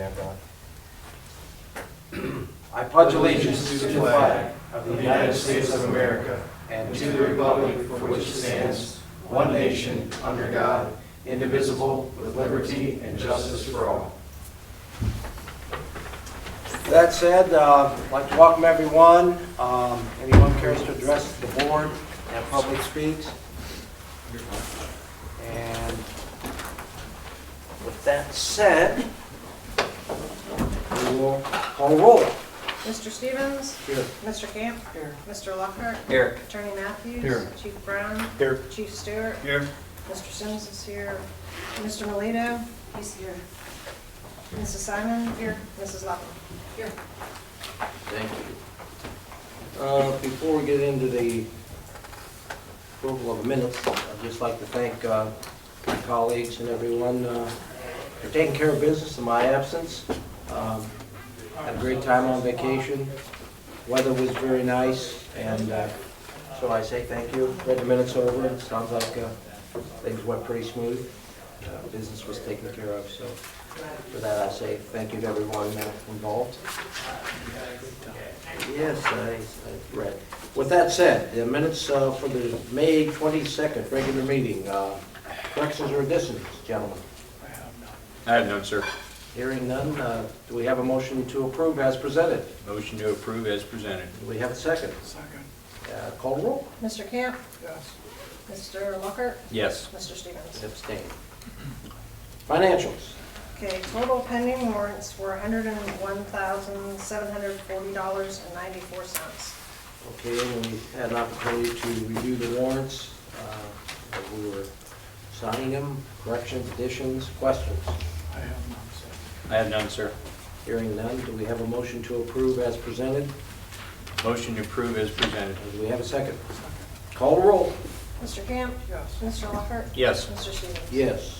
that, God. I pledge allegiance to the flag of the United States of America and to the republic for which it stands, one nation, under God, indivisible, with liberty and justice for all. That said, I'd like to welcome everyone. Anyone cares to address the board and public speaks? And with that said, we will call roll. Mr. Stevens? Here. Mr. Camp? Here. Mr. Lockhart? Here. Attorney Matthews? Here. Chief Brown? Here. Chief Stewart? Here. Mr. Sims is here. Mr. Melito? He's here. Mrs. Simon? Here. Mrs. Lockwood? Here. Thank you. Before we get into the approval of the minutes, I'd just like to thank my colleagues and everyone for taking care of business in my absence. Had a great time on vacation. Weather was very nice, and so I say thank you. Read the minutes over. It sounds like things went pretty smooth. Business was taken care of, so for that I say thank you to everyone involved. Yes, I read. With that said, the minutes for the May 22nd regular meeting, corrections or additions, gentlemen? I have none, sir. Hearing none, do we have a motion to approve as presented? Motion to approve as presented. Do we have a second? Second. Call the roll. Mr. Camp? Yes. Mr. Lockhart? Yes. Mr. Stevens? Abstain. Financials. Okay, total pending warrants were $101,740.94. Okay, and we had an opportunity to review the warrants. As we were signing them, corrections, additions, questions. I have none, sir. I have none, sir. Hearing none, do we have a motion to approve as presented? Motion to approve as presented. Do we have a second? Second. Call the roll. Mr. Camp? Yes. Mr. Lockhart? Yes. Mr. Stevens? Yes.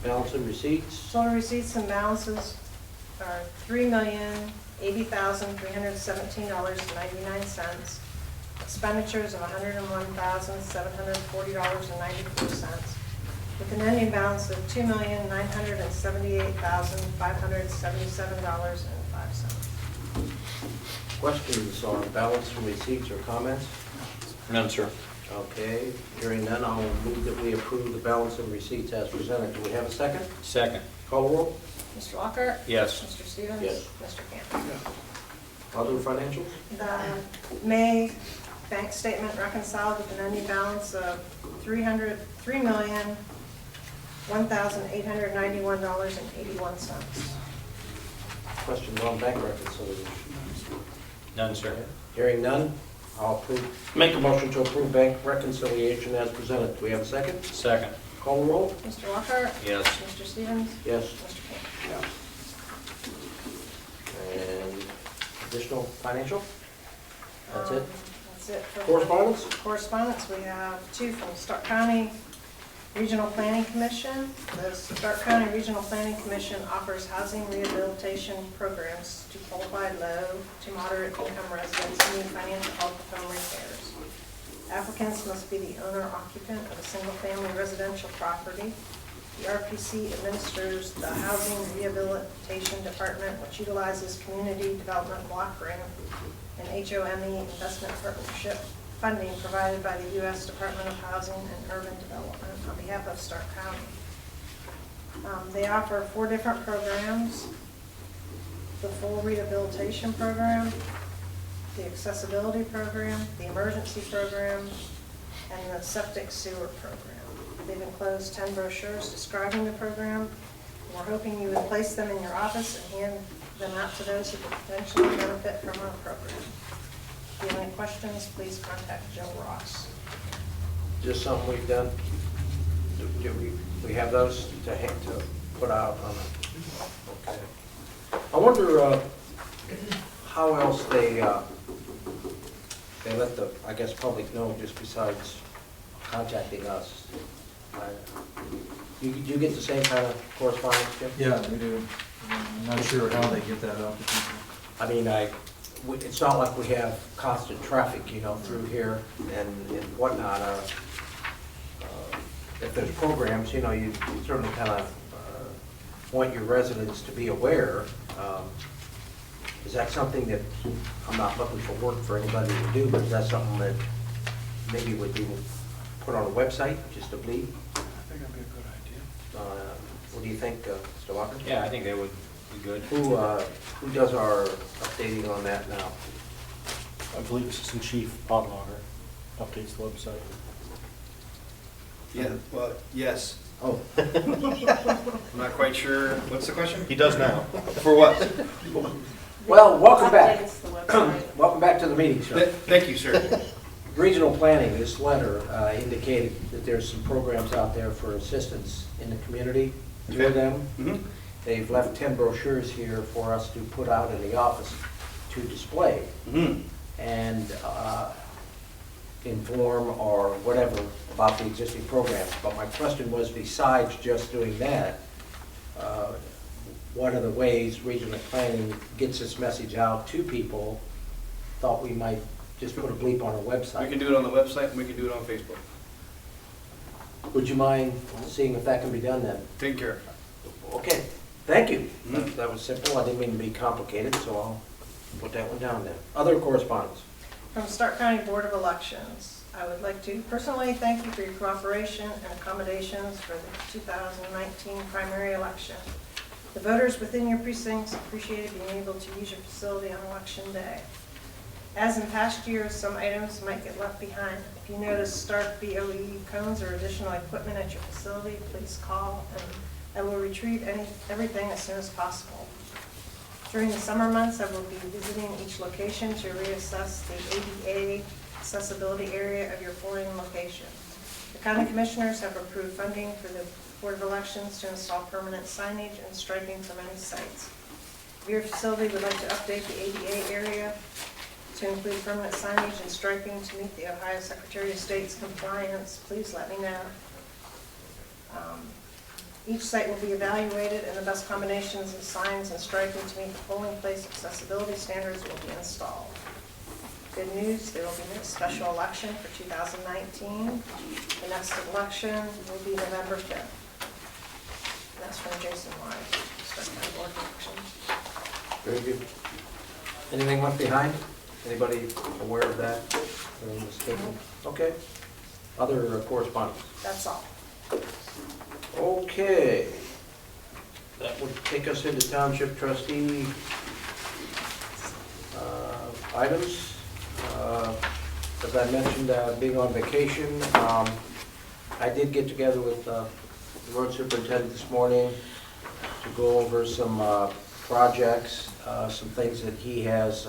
Balance and receipts. Total receipts and balances are $3,080,317.99. Expenditures of $101,740.94, with an ending balance of $2,978,577.05. Questions on balance and receipts or comments? None, sir. Okay, hearing none, I'll move that we approve the balance and receipts as presented. Do we have a second? Second. Call the roll. Mr. Lockhart? Yes. Mr. Stevens? Yes. Mr. Camp? Yes. Other financials? The May bank statement reconciled with an ending balance of $301,891.81. Questions on bank reconciliation? None, sir. Hearing none, I'll make a motion to approve bank reconciliation as presented. Do we have a second? Second. Call the roll. Mr. Lockhart? Yes. Mr. Stevens? Yes. Mr. Camp? Yes. And additional financial? That's it? That's it. for Correspondence? Correspondence, we have two from Stark County Regional Planning Commission. The Stark County Regional Planning Commission offers housing rehabilitation programs to qualified low to moderate income residents who need financial help with home repairs. Applicants must be the owner occupant of a single-family residential property. The RPC administers the Housing Rehabilitation Department, which utilizes Community Development Block Grant and HOME Investment Partnership funding provided by the U.S. Department of Housing and Urban Development on behalf of Stark County. They offer 4 different programs: the full rehabilitation program, the accessibility program, the emergency program, and the septic sewer program. They've enclosed 10 brochures describing the program. We're hoping you would place them in your office and hand them out to those who could potentially benefit from our program. If you have any questions, please contact Joe Ross. Just something we've done? Do we have those to put out on it? Okay. I wonder how else they let the, I guess, public know, just besides contacting us. You get the same kind of correspondence, Jim? Yeah, we do. I'm not sure how they get that out to people. I mean, it's not like we have constant traffic, through here and whatnot. If there's programs, you certainly kind of want your residents to be aware. Is that something that, I'm not looking for work for anybody to do, but is that something that maybe would be put on a website, just a bleed? I think that'd be a good idea. What do you think, Mr. Walker? Yeah, I think that would be good. Who does our updating on that now? I believe Assistant Chief Podlogger updates the website. Yeah, well, yes. Oh, I'm not quite sure. What's the question? He does now. For what? well, welcome back. Updates the website. Welcome back to the meeting, sir. Thank you, sir. Regional planning, this letter indicated that there's some programs out there for assistance in the community for Okay. them. Mhm. They've left 10 brochures here for us to put out in the office to display Mhm. and inform or whatever about the existing programs. But my question was, besides just doing that, what are the ways regional planning gets this message out to people? Thought we might just put a bleep on our We website. can do it on the website and we can do it on Facebook. Would you mind seeing if that can be done then? Take care. Okay, thank you. Mhm. That was simple. I didn't mean to be complicated, so I'll put that one down then. Other correspondence? From Stark County Board of Elections, I would like to personally thank you for your cooperation and accommodations for the 2019 primary election. The voters within your precincts appreciated being able to use your facility on election day. As in past years, some items might get left behind. If you notice Stark BOE cones or additional equipment at your facility, please call and I will retrieve everything as soon as possible. During the summer months, I will be visiting each location to reassess the ADA accessibility area of your polling location. The county commissioners have approved funding for the Board of Elections to install permanent signage and striping for many sites. If your facility would like to update the ADA area to include permanent signage and striping to meet the Ohio Secretary of State's compliance, please let me know. Each site will be evaluated and the best combinations of signs and striping to meet the polling place accessibility standards will be installed. Good news, there will be no special election for 2019. The next election will be November 5th. And that's from Jason Wise, Stark County Board of Elections. Very good. Anything left behind? Anybody aware of that? Anything was taken? Okay. Other correspondence? That's all. Okay. That would take us into Township Trustee items. As I mentioned, being on vacation, I did get together with the road superintendent this morning to go over some projects, some things that he has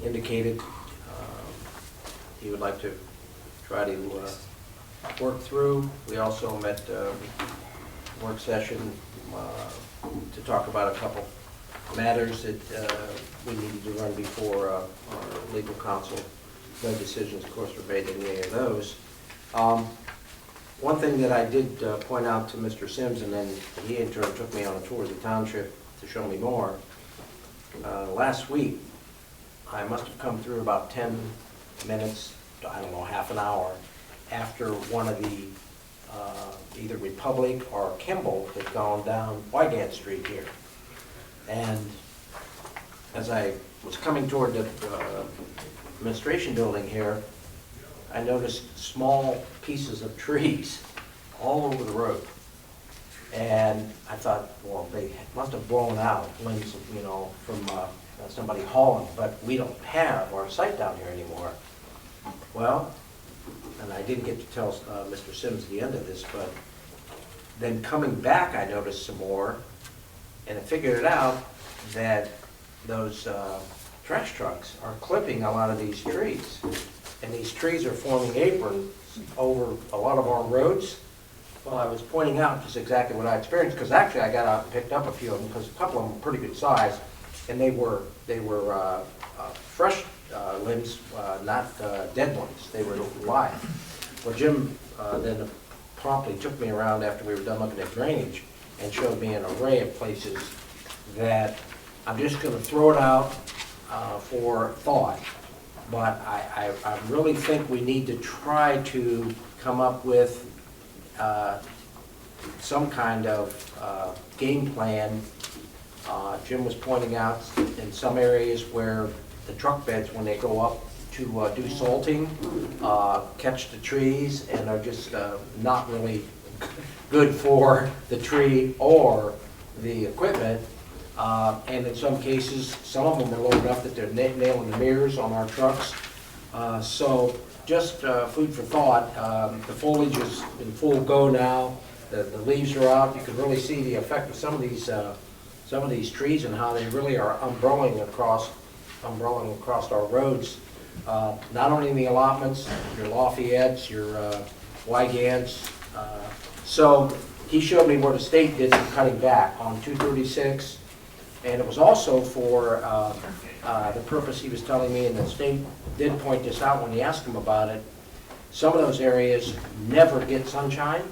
indicated he would like to try to work through. We also met work session to talk about a couple matters that we needed to run before our legal counsel. No decisions, of course, were made in any of those. One thing that I did point out to Mr. Sims, and then he in turn took me on a tour of the township to show me more. Last week, I must have come through about 10 minutes, I don't know, half an hour, after one of the either Republic or Kimball had gone down Wygant Street here. And as I was coming toward the administration building here, I noticed small pieces of trees all over the road. And I thought, well, they must have blown out limbs, you know, from somebody hauling, but we don't have our site down here anymore. Well, and I didn't get to tell Mr. Sims the end of this, but then coming back, I noticed some more, and I figured it out that those trash trucks are clipping a lot of these trees. And these trees are forming aprons over a lot of our roads. Well, I was pointing out just exactly what I experienced, because actually I got out and picked up a few of them, because a couple of them were pretty good size, and they were fresh limbs, not dead ones. They were live. Well, Jim then promptly took me around after we were done looking at drainage and showed me an array of places that I'm just going to throw it out for thought. But I really think we need to try to come up with some kind of game plan. Jim was pointing out in some areas where the truck beds, when they go up to do salting, catch the trees and are just not really good for the tree or the equipment. And in some cases, some of them are low enough that they're nailing the mirrors on our trucks. So just food for thought. The foliage is in full go now. The leaves are out. You can really see the effect of some of these trees and how they really are umbrelling across our roads. Not only in the allotments, your Lafayette's, your Wygants. So he showed me where the state did some cutting back on 236, and it was also for the purpose he was telling me, and the state did point this out when he asked him about it. Some of those areas never get sunshine,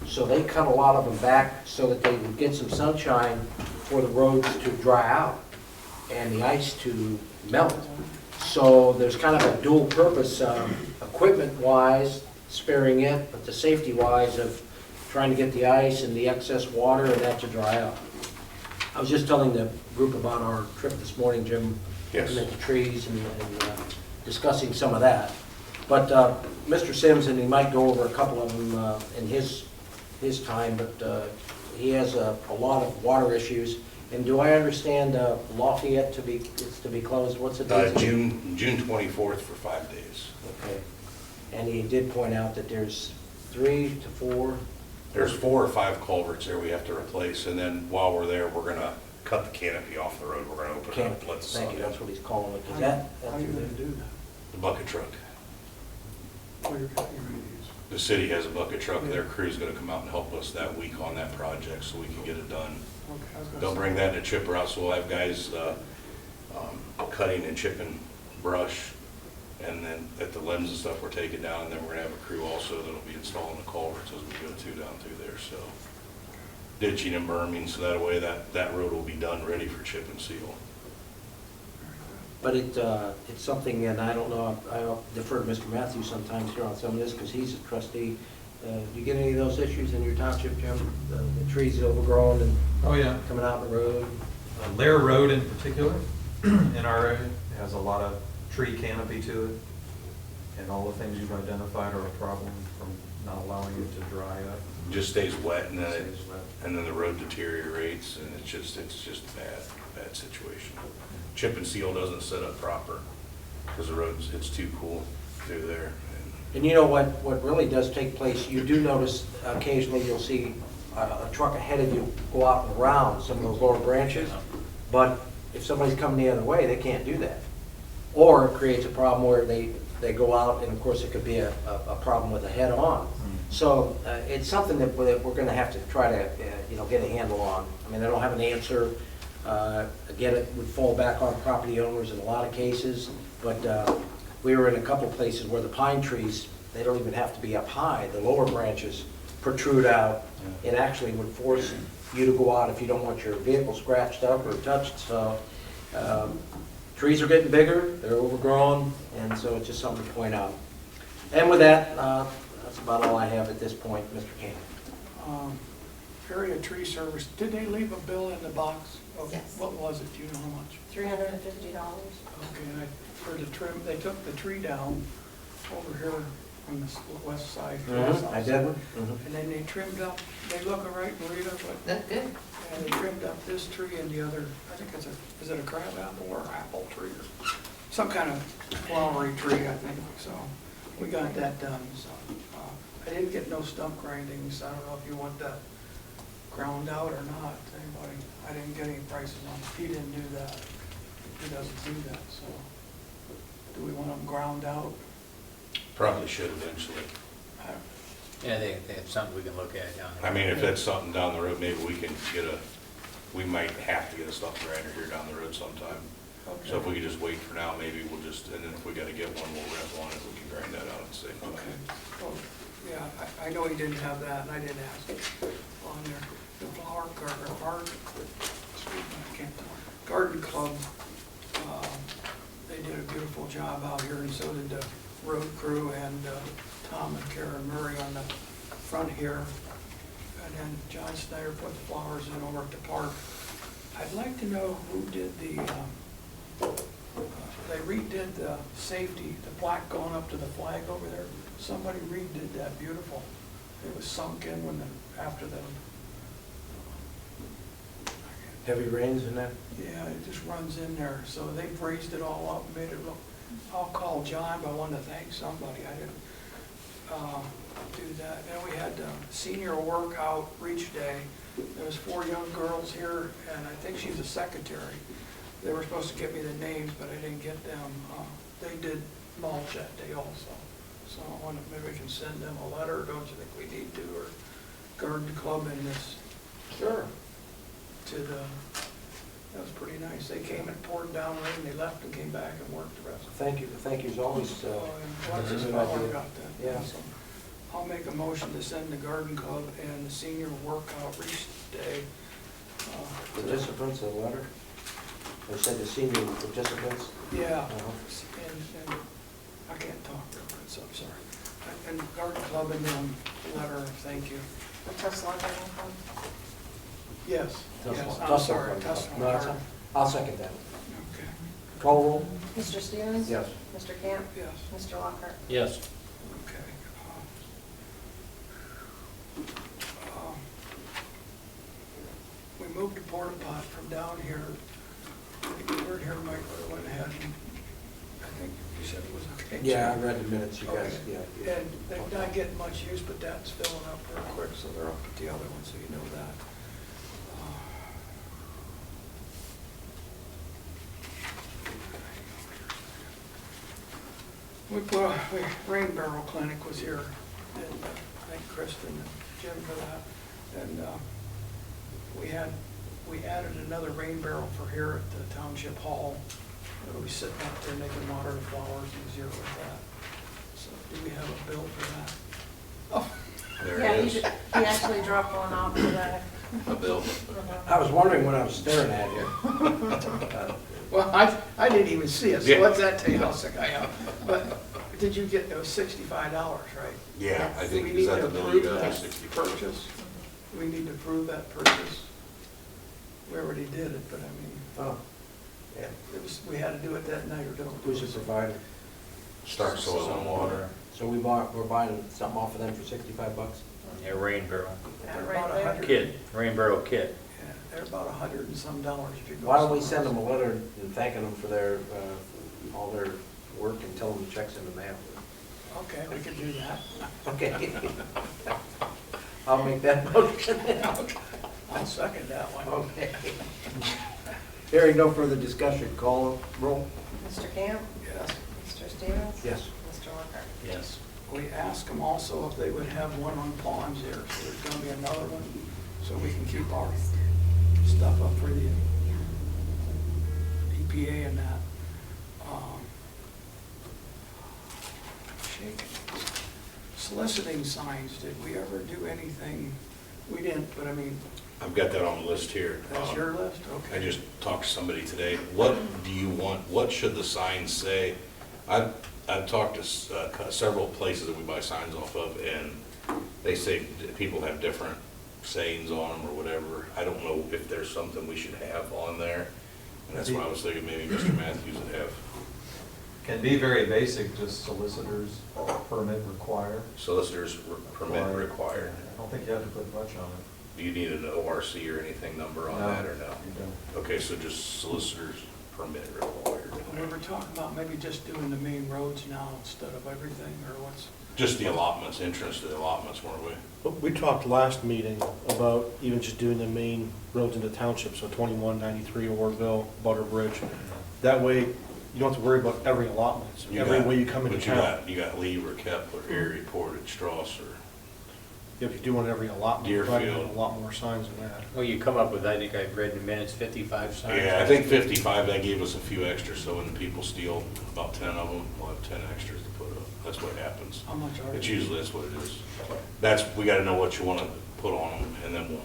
so they cut a lot of them back so that they would get some sunshine for the roads to dry out and the ice to melt. So there's kind of a dual purpose, equipment-wise, sparing it, but the safety-wise of trying to get the ice and the excess water and that to dry out. I was just telling the group about our trip this morning, Jim, Yes. looking at the trees and discussing some of that. But Mr. Sims, and he might go over a couple of them in his time, but he has a lot of water issues. And do I understand Lafayette to be closed? What's the date? June 24th for 5 days. Okay. And he did point out that there's 3 to 4. There's 4 or 5 culverts there we have to replace, and then while we're there, we're gonna cut the canopy off the road. We're gonna open it up, let the sun Thank you, in. that's what he's calling it. Is How that are you gonna do that? The bucket truck. Oh, you're gonna use. The city has a bucket truck. Their crew's gonna come out and help us that week on that project so we can get it done. Okay, I was gonna They'll say- bring that in a chipper out, so we'll have guys cutting and chipping brush. And then at the limbs and stuff, we're taking down, and then we're gonna have a crew also that'll be installing the culverts as we go down through there, so. Ditching and berming, so that way that road will be done, ready for chip and seal. But it's something, and I don't know, I'll defer to Mr. Matthews sometimes here on some of this, because he's a trustee. Do you get any of those issues in your township, Jim? The trees overgrown and Oh, yeah. coming out the road? Lair Road in particular, in our area, has a lot of tree canopy to it. And all the things you've identified are a problem from not allowing it to dry up. Just stays wet, and then Stays wet. and then the road deteriorates, and it's just a bad situation. Chip and seal doesn't set up proper, because the road's, it's too cool through there. And you know what really does take place, you do notice occasionally you'll see a truck ahead of you go out and around some of those lower branches, but if somebody's coming the other way, they can't do that. Or it creates a problem where they go out, and of course it could be a problem with a head-on. So it's something that we're going to have to try to get a handle on. I mean, I don't have an answer. Again, it would fall back on property owners in a lot of cases, but we were in a couple places where the pine trees, they don't even have to be up high. The lower branches protrude out. It actually would force you to go out if you don't want your vehicle scratched up or touched. So trees are getting bigger, they're overgrown, and so it's just something to point out. And with that, that's about all I have at this point, Mr. Cannon. Area Tree Service, did they leave a bill in the box? Of Yes. What was it, do you know how much? $350. Okay, and for the trim, they took the tree down over here on the west side. I did. And then they trimmed up, they look all right, Marita, but, That's good. and they trimmed up this tree and the other, I think it's is it a crab apple or apple tree or some kind of flowery tree, I think, so we got that done, so. I didn't get no stump grindings, I don't know if you want that ground out or not, anybody, I didn't get any prices on it, he didn't do that, he doesn't do that, so. Do we want them ground out? Probably should eventually. Yeah, I think that's something we can look at down there. I mean, if that's something down the road, maybe we can we might have to get a stump grinder here down the road sometime. Okay. So if we could just wait for now, maybe we'll just, and then if we gotta get one, we'll rent one if we can grind that out at the same time. Okay, well, yeah, I know he didn't have that, and I didn't ask it on there. The flower garden, excuse me, I can't talk. Garden Club, they did a beautiful job out here, and so did the road crew and Tom and Karen Murray on the front here. And and John Snyder put the flowers in over at the park. I'd like to know who did they redid the safety, the plaque going up to the flag over there. Somebody redid that, beautiful. It was sunk in after the, Heavy rains in that? yeah, it just runs in there. So they've raised it all up, made it look, I'll call John, but I wanted to thank somebody. I didn't do that. Then we had senior workout reach day. There was 4 young girls here, and I think she's a secretary. They were supposed to give me the names, but I didn't get them. They did mulch that day also. So I wonder if maybe we can send them a letter, don't you think we need to, or garden club in this Sure. to the, that was pretty nice. They came and poured down rain, they left and came back and worked the rest of Thank you. Thank you's always, it. What's his good fellow idea. got that? Yeah. So I'll make a motion to send the garden club and the senior workout reach day. Participants, a letter? They said the senior participants? Yeah, Uh-huh. and I can't talk real good, so I'm sorry. And garden club and them letter, thank you. The Tesla Garden Club. Yes, yes, I'm Tesla sorry, Garden Club. Tesla No, that's- garden. I'll second that. Okay, Call roll? Mr. Stevens? Yes. Mr. Camp? yes, Mr. Lockhart? Yes. okay. We moved the porta pot from down here. You weren't here, Mike, but I went ahead and I think you said it was okay. Yeah, I read the minutes, you guys, Okay. yeah. And they're not getting much use, but that's filling up real quick, so they're up at the other one, so you know that. Rain barrel clinic was here, and thank Kristen and Jim for that. And we added another rain barrel for here at the Township Hall. It'll be sitting up there making water and flowers easier with that. So do we have a bill for that? Oh, There Yeah, it he is, actually dropped one off for that. a bill. I was wondering what I was staring at here. well, I didn't even see it, so Yeah. what's that tell you how sick I am? But did you get, it was $65, right? Yeah, I Do think, we is need that to the bill you approve got, that 60? purchase? We need to approve that purchase. We already did it, but I mean, Oh, yeah. it was, we had to do it that night or don't. Who's the provider? Stark soil and water. So we're buying something off of them for $65? Yeah, rain barrel. That They're right about there. 100. Kit, rain barrel kit. Yeah, they're about $100 and some if you go. Why don't we somewhere send them else. a letter and thanking them for their, all their work and tell them the check's in the mail? Okay, we could do that. Okay. I'll make that motion. I'll second that one. Okay. Hearing no further discussion, call roll? Mr. Camp? Yes. Mr. Stevens? Yes. Mr. Lockhart? Yes. We asked them also if they would have one on ponds here, so there's gonna be another one, so we can keep our stuff up for the EPA and that. Shaking. Soliciting signs, did we ever do anything? We didn't, but I mean, I've got that on the list here. that's your list? I Okay. just talked to somebody today. What do you want, what should the signs say? I've talked to several places that we buy signs off of, and they say that people have different sayings on them or whatever. I don't know if there's something we should have on there, and that's what I was thinking maybe Mr. Matthews would have. Can be very basic, just solicitors permit required. Solicitors permit required. I don't think you have to put much on it. Do you need an ORC or anything number on that, or no? You don't. Okay, so just solicitors permit required. We were talking about maybe just doing the main roads now instead of everything, or what's? Just the allotments, entrance to the allotments, weren't we? But we talked last meeting about even just doing the main roads into township, so 2193 Orville, Butter Bridge. That way, you don't have to worry about every allotment. So every way you come into But town. you got Lee or Kepler, Erie, Portage, Strasser. If you do one every allotment, you probably have Deerfield. a lot more signs than that. Well, you come up with, I think I've read in the minutes, 55 signs. Yeah, I think 55, that gave us a few extras, so when people steal about 10 of them, we'll have 10 extras to put up. That's what happens. How much are they? It's usually, that's what it is. We gotta know what you wanna put on them, and then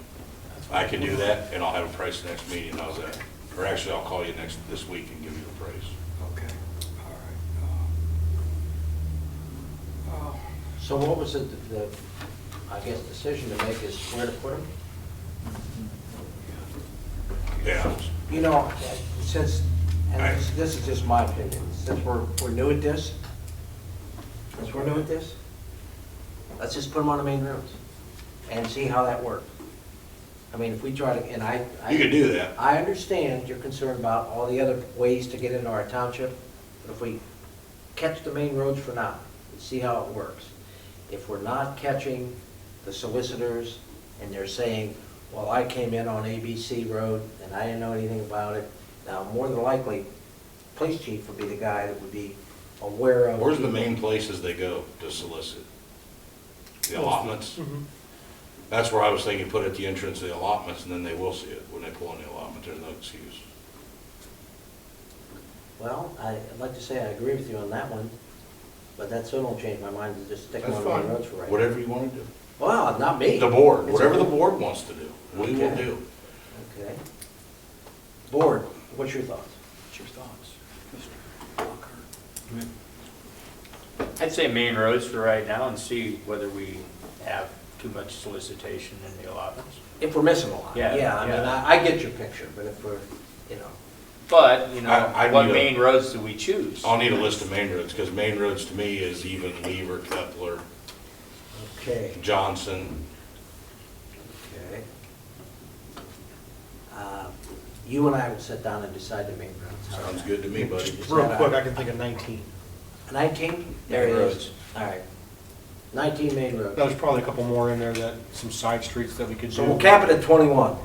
I can do that, and I'll have a price next meeting, how's that? Or actually, I'll call you this week and give you the price. Okay, all right. So what was it, I guess, decision to make is where to put them. Yeah. You know, since, and this is just my opinion, since we're new at this, let's just put them on the main roads and see how that works. I mean, if we try to, and You could do that. I understand your concern about all the other ways to get into our township, but if we catch the main roads for now, and see how it works. If we're not catching the solicitors and they're saying, well, I came in on ABC Road and I didn't know anything about it, now, more than likely, police chief would be the guy that would be aware of. Where's the main places they go to solicit? The allotments? That's where I was thinking, put at the entrance of the allotments, and then they will see it. When they pull in the allotment, there's no excuse. Well, I'd like to say I agree with you on that one, but that still don't change my mind to just stick them on That's the main fine. roads for right now. Whatever you want to do. Well, not me. The board, It's whatever a- the board wants to do, we will Okay. do. Okay. Board, what's your thoughts? What's your thoughts, Mr. Lockhart? I'd say main roads for right now and see whether we have too much solicitation in the allotments. If we're missing a lot. Yeah, I mean, yeah. I get your picture, but if we're, you know, But, you know, I what need a- main roads do we choose? I'll need a list of main roads, because main roads to me is even Weaver, Kepler, okay, Johnson. okay. You and I will sit down and decide the main roads. Sounds good to me, buddy. Just real quick, I can think of 19. 19? There Main it is. roads. All right. 19 main roads. There's probably a couple more in there that, some side streets that we could do. So we'll cap it at 21.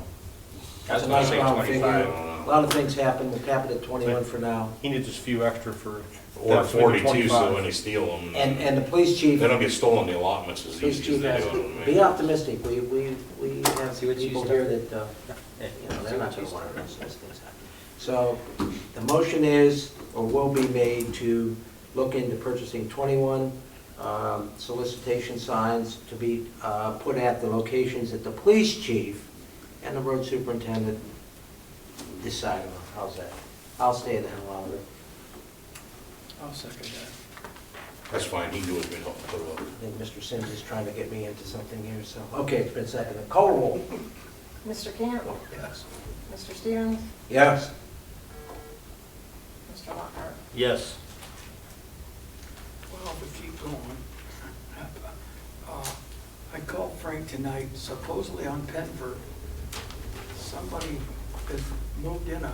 That's That's a what I nice say, round figure. 25. A lot of things happen, we'll cap it at 21 for now. He needs just a few extra for. Or that's maybe 42, so 25. when they steal them, And the police chief, they don't get stolen the allotments as police easy as chief they has, do on the be main. optimistic. We have See what you people start. here that, you know, they're not gonna want to miss those things happen. So the motion is, or will be made to look into purchasing 21 solicitation signs to be put at the locations that the police chief and the road superintendent decide on. How's that? I'll stay the hell out of it. I'll second that. That's fine, he can do what's been helping put up. I think Mr. Sims is trying to get me into something here, so, okay, it's been seconded. Call roll. Mr. Camp? Yes. Mr. Stevens? Yes. Mr. Lockhart? Yes. Well, we keep going. I called Frank tonight, supposedly on Penford, somebody had moved in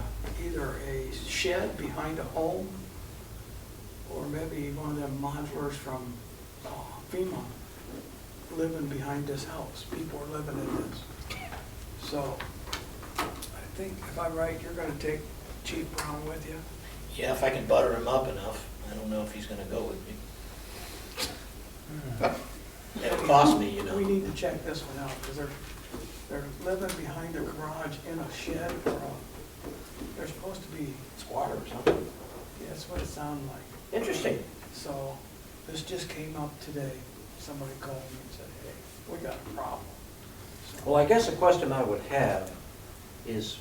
either a shed behind a home, or maybe one of them modulars from FEMA living behind this house. People are living in this. So, I think, if I'm right, you're gonna take Chief Brown with you? Yeah, if I can butter him up enough. I don't know if he's gonna go with me. It'll cost me, you know. We need to check this one out, because they're living behind a garage in a shed, or they're supposed to be, Squatter or something. yeah, that's what it sounded like. Interesting. So, this just came up today. Somebody called me and said, hey, we got a problem. So, Well, I guess the question I would have is,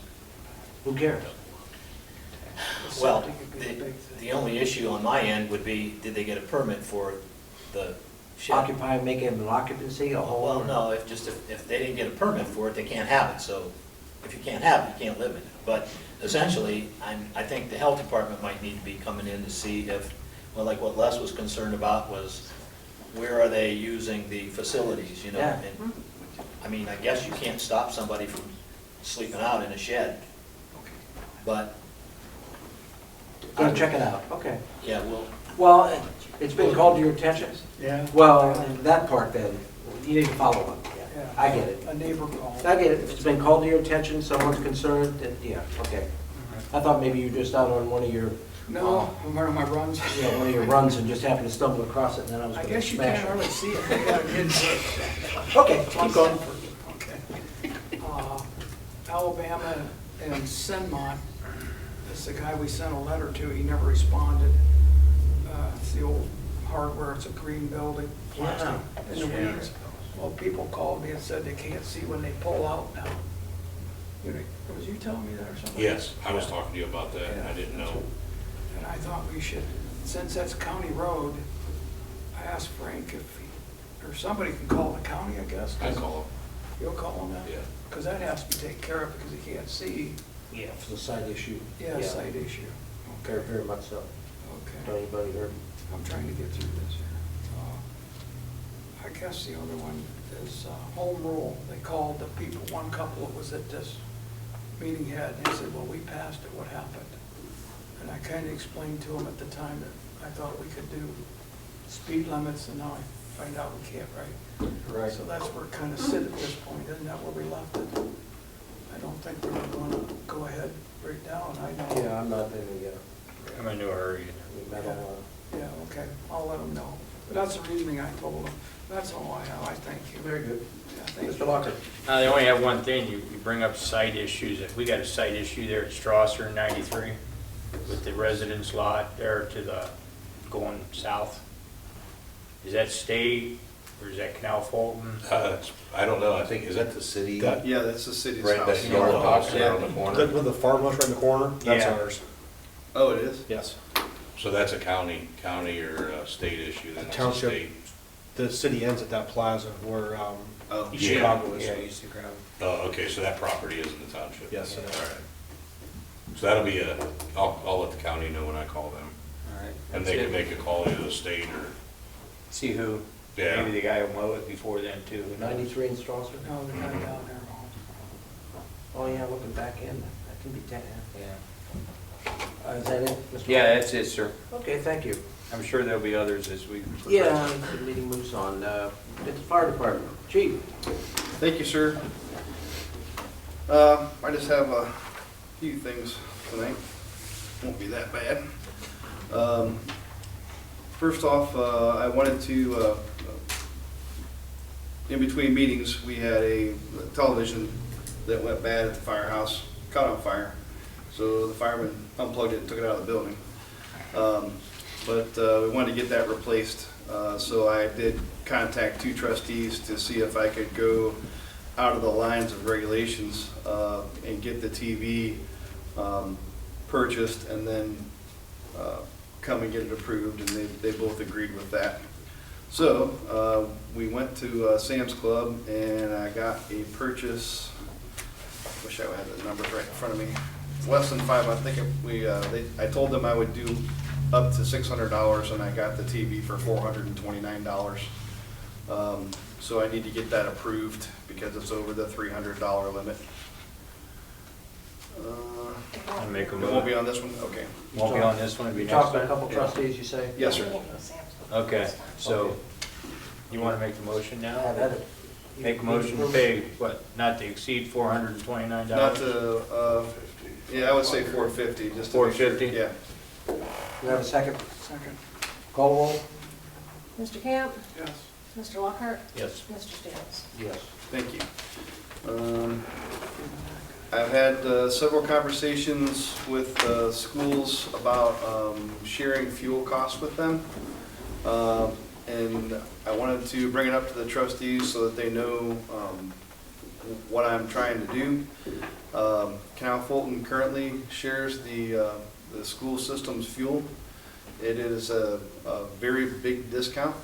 who cares? the Well, septic would be a big thing. the only issue on my end would be, did they get a permit for the shed? Occupy, make it an occupancy, a whole? Well, no, if they didn't get a permit for it, they can't have it, so if you can't have it, you can't live in it. But essentially, I think the health department might need to be coming in to see if, well, like what Les was concerned about was, where are they using the facilities, you know? Yeah. And, I mean, I guess you can't stop somebody from sleeping out in a shed, but, Gonna check it out, okay. yeah, Well, it's been called to your attention? Yeah. Well, that part then, you need to follow up. Yeah. I get it. A neighbor called. I get it. If it's been called to your attention, someone's concerned, then, yeah, okay. I thought maybe you were just out on one of your, No, one of my runs. yeah, one of your runs and just happened to stumble across it, and then I was I gonna guess you smash can't it. really see it. They got it hidden. Okay, keep going. Okay. Alabama and Senmont, this is the guy we sent a letter to, he never responded. It's the old hardware, it's a green building, plastic, in the Yeah. weeds. Well, people called me and said they can't see when they pull out now. Was you telling me that or something? Yes, I was talking to you about that, and I didn't know. And I thought we should, since that's county road, I asked Frank if or somebody can call the county, I guess. I call You'll call them them, now? yeah. Because that has to be taken care of because he can't see. Yeah, for the side issue. Yeah, site issue. Very, very much so. Okay. Don't anybody heard? I'm trying to get through this here. I guess the other one is home rule. They called the people, one couple that was at this meeting had, and they said, well, we passed it, what happened? And I kind of explained to them at the time that I thought we could do speed limits, and now I find out we can't, right? Right. So that's where it kind of sit at this point, isn't that where we left it? I don't think we're going to go ahead right now, and I know. Yeah, I'm not in the, I'm in no hurry. metal, Yeah, okay, I'll let them know. But that's the reasoning I told them. That's all I have, I thank you. very good. Yeah, thank Mr. you. Locker? They only have one thing, you bring up site issues. We got a site issue there at Strasser in 93 with the residence lot there to the, going south. Is that state or is that Canal Fulton? I don't know, I think, is that the city? That- Yeah, that's the city's Right, house. that yellow house there on the That corner? with the farmhouse right in the corner, that's Yeah. ours. Oh, it is? Yes. So that's a county or state issue, then that's a Township. state. The city ends at that plaza where Oh, Yeah. Chicago is. Yeah, East of Crown. Oh, okay, so that property is in the township? Yes, it is. All right. So that'll be I'll let the county know when I call them. All right. And they can make a call to the state or, See who, Yeah. maybe the guy will mow it before then too. Who knows? 93 in Strasser? No, the guy down there. Oh, yeah, looking back in, that can be 10. Yeah. Is that it, Mr. Yeah, Locker? that's it, sir. Okay, thank you. I'm sure there'll be others as we progress. Yeah, the meeting moves on. It's the fire department. Chief? thank you, sir. I just have a few things tonight. Won't be that bad. First off, I wanted to, in between meetings, we had a television that went bad at the firehouse, caught on fire. So the fireman unplugged it and took it out of the building. But we wanted to get that replaced. So I did contact 2 trustees to see if I could go out of the lines of regulations and get the TV purchased and then come and get it approved, and they both agreed with that. So we went to Sam's Club and I got a purchase. Wish I had the numbers right in front of me. It's less than 5. I think I told them I would do up to $600, and I got the TV for $429. So I need to get that approved because it's over the $300 limit. I'll make a It won't be on this one? Okay. Won't be on this one, it'll be You next talked to a time? couple trustees, you say? Yes, sir. Okay, so Okay. you want to make the motion now? Have at it. Make a motion to pay, what, not to exceed $429? Not to, yeah, I would say $450, just to make sure. $450? Yeah. You have a second? Second, Call roll? Mr. Camp? yes. Mr. Lockhart? Yes. Mr. Stevens? Yes. Thank you. I've had several conversations with schools about sharing fuel costs with them. And I wanted to bring it up to the trustees so that they know what I'm trying to do. Canal Fulton currently shares the school system's fuel. It is a very big discount.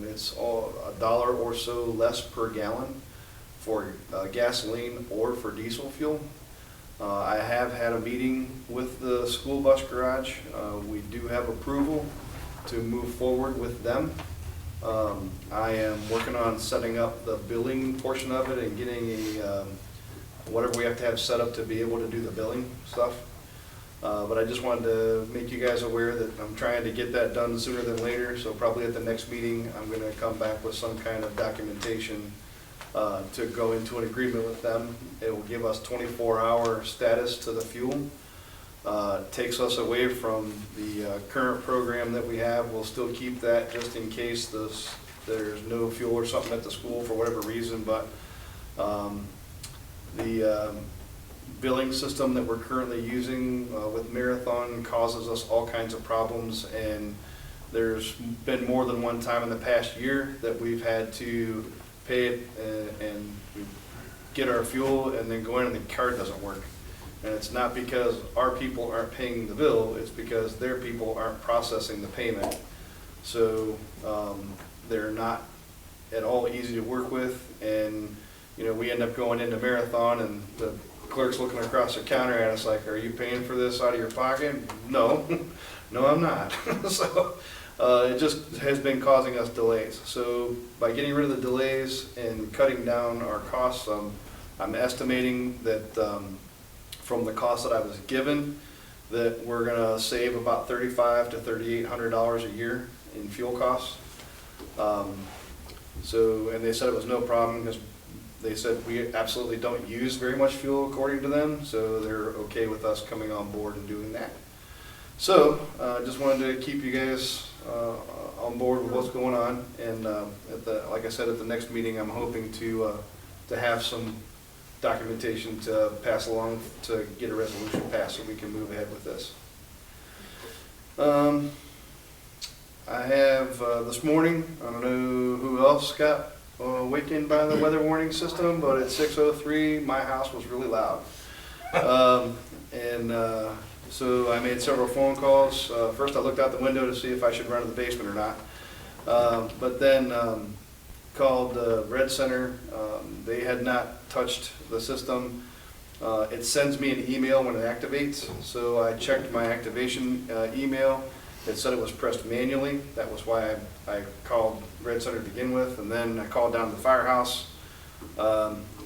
It's all $1 or so less per gallon for gasoline or for diesel fuel. I have had a meeting with the school bus garage. We do have approval to move forward with them. I am working on setting up the billing portion of it and getting whatever we have to have set up to be able to do the billing stuff. But I just wanted to make you guys aware that I'm trying to get that done sooner than later. So probably at the next meeting, I'm going to come back with some kind of documentation to go into an agreement with them. It will give us 24-hour status to the fuel. Takes us away from the current program that we have. We'll still keep that just in case there's no fuel or something at the school for whatever reason, but the billing system that we're currently using with Marathon causes us all kinds of problems, and there's been more than one time in the past year that we've had to pay it and we get our fuel and then go in and the card doesn't work. And it's not because our people aren't paying the bill, it's because their people aren't processing the payment. So they're not at all easy to work with, and, you know, we end up going into Marathon, and the clerk's looking across the counter at us like, are you paying for this out of your pocket? No, no, I'm not. So, it just has been causing us delays. So by getting rid of the delays and cutting down our costs, I'm estimating that from the cost that I was given, that we're gonna save about $3,500 to $3,800 a year in fuel costs. So, and they said it was no problem, because they said we absolutely don't use very much fuel according to them, so they're okay with us coming on board and doing that. So, just wanted to keep you guys on board with what's going on, and like I said, at the next meeting, I'm hoping to have some documentation to pass along to get a resolution passed so we can move ahead with this. I have this morning, I don't know who else got awakened by the weather warning system, but at 6:03, my house was really loud. So I made several phone calls. First I looked out the window to see if I should run to the basement or not. But then called Red Center. They had not touched the system. It sends me an email when it activates. So I checked my activation email. It said it was pressed manually. That was why I called Red Center to begin with. And then I called down to the firehouse.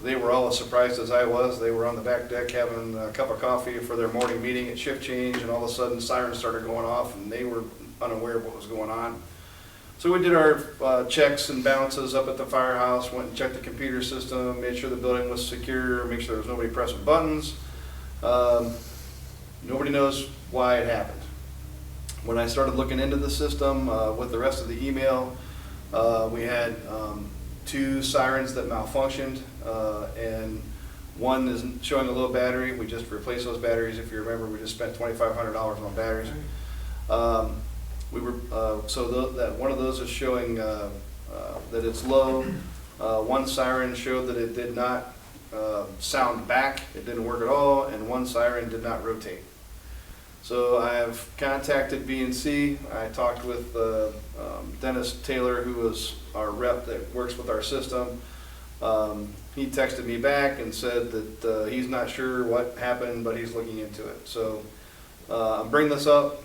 They were all as surprised as I was. They were on the back deck having a cup of coffee for their morning meeting at shift change, and all of a sudden sirens started going off, and they were unaware of what was going on. So we did our checks and balances up at the firehouse, went and checked the computer system, made sure the building was secure, make sure there was nobody pressing buttons. Nobody knows why it happened. When I started looking into the system with the rest of the email, we had 2 sirens that malfunctioned, and one is showing a low battery. We just replaced those batteries. If you remember, we just spent $2,500 on batteries. That one of those is showing that it's low. One siren showed that it did not sound back. It didn't work at all, and one siren did not rotate. So I have contacted B&C. I talked with Dennis Taylor, who was our rep that works with our system. He texted me back and said that he's not sure what happened, but he's looking into it. So I'm bringing this up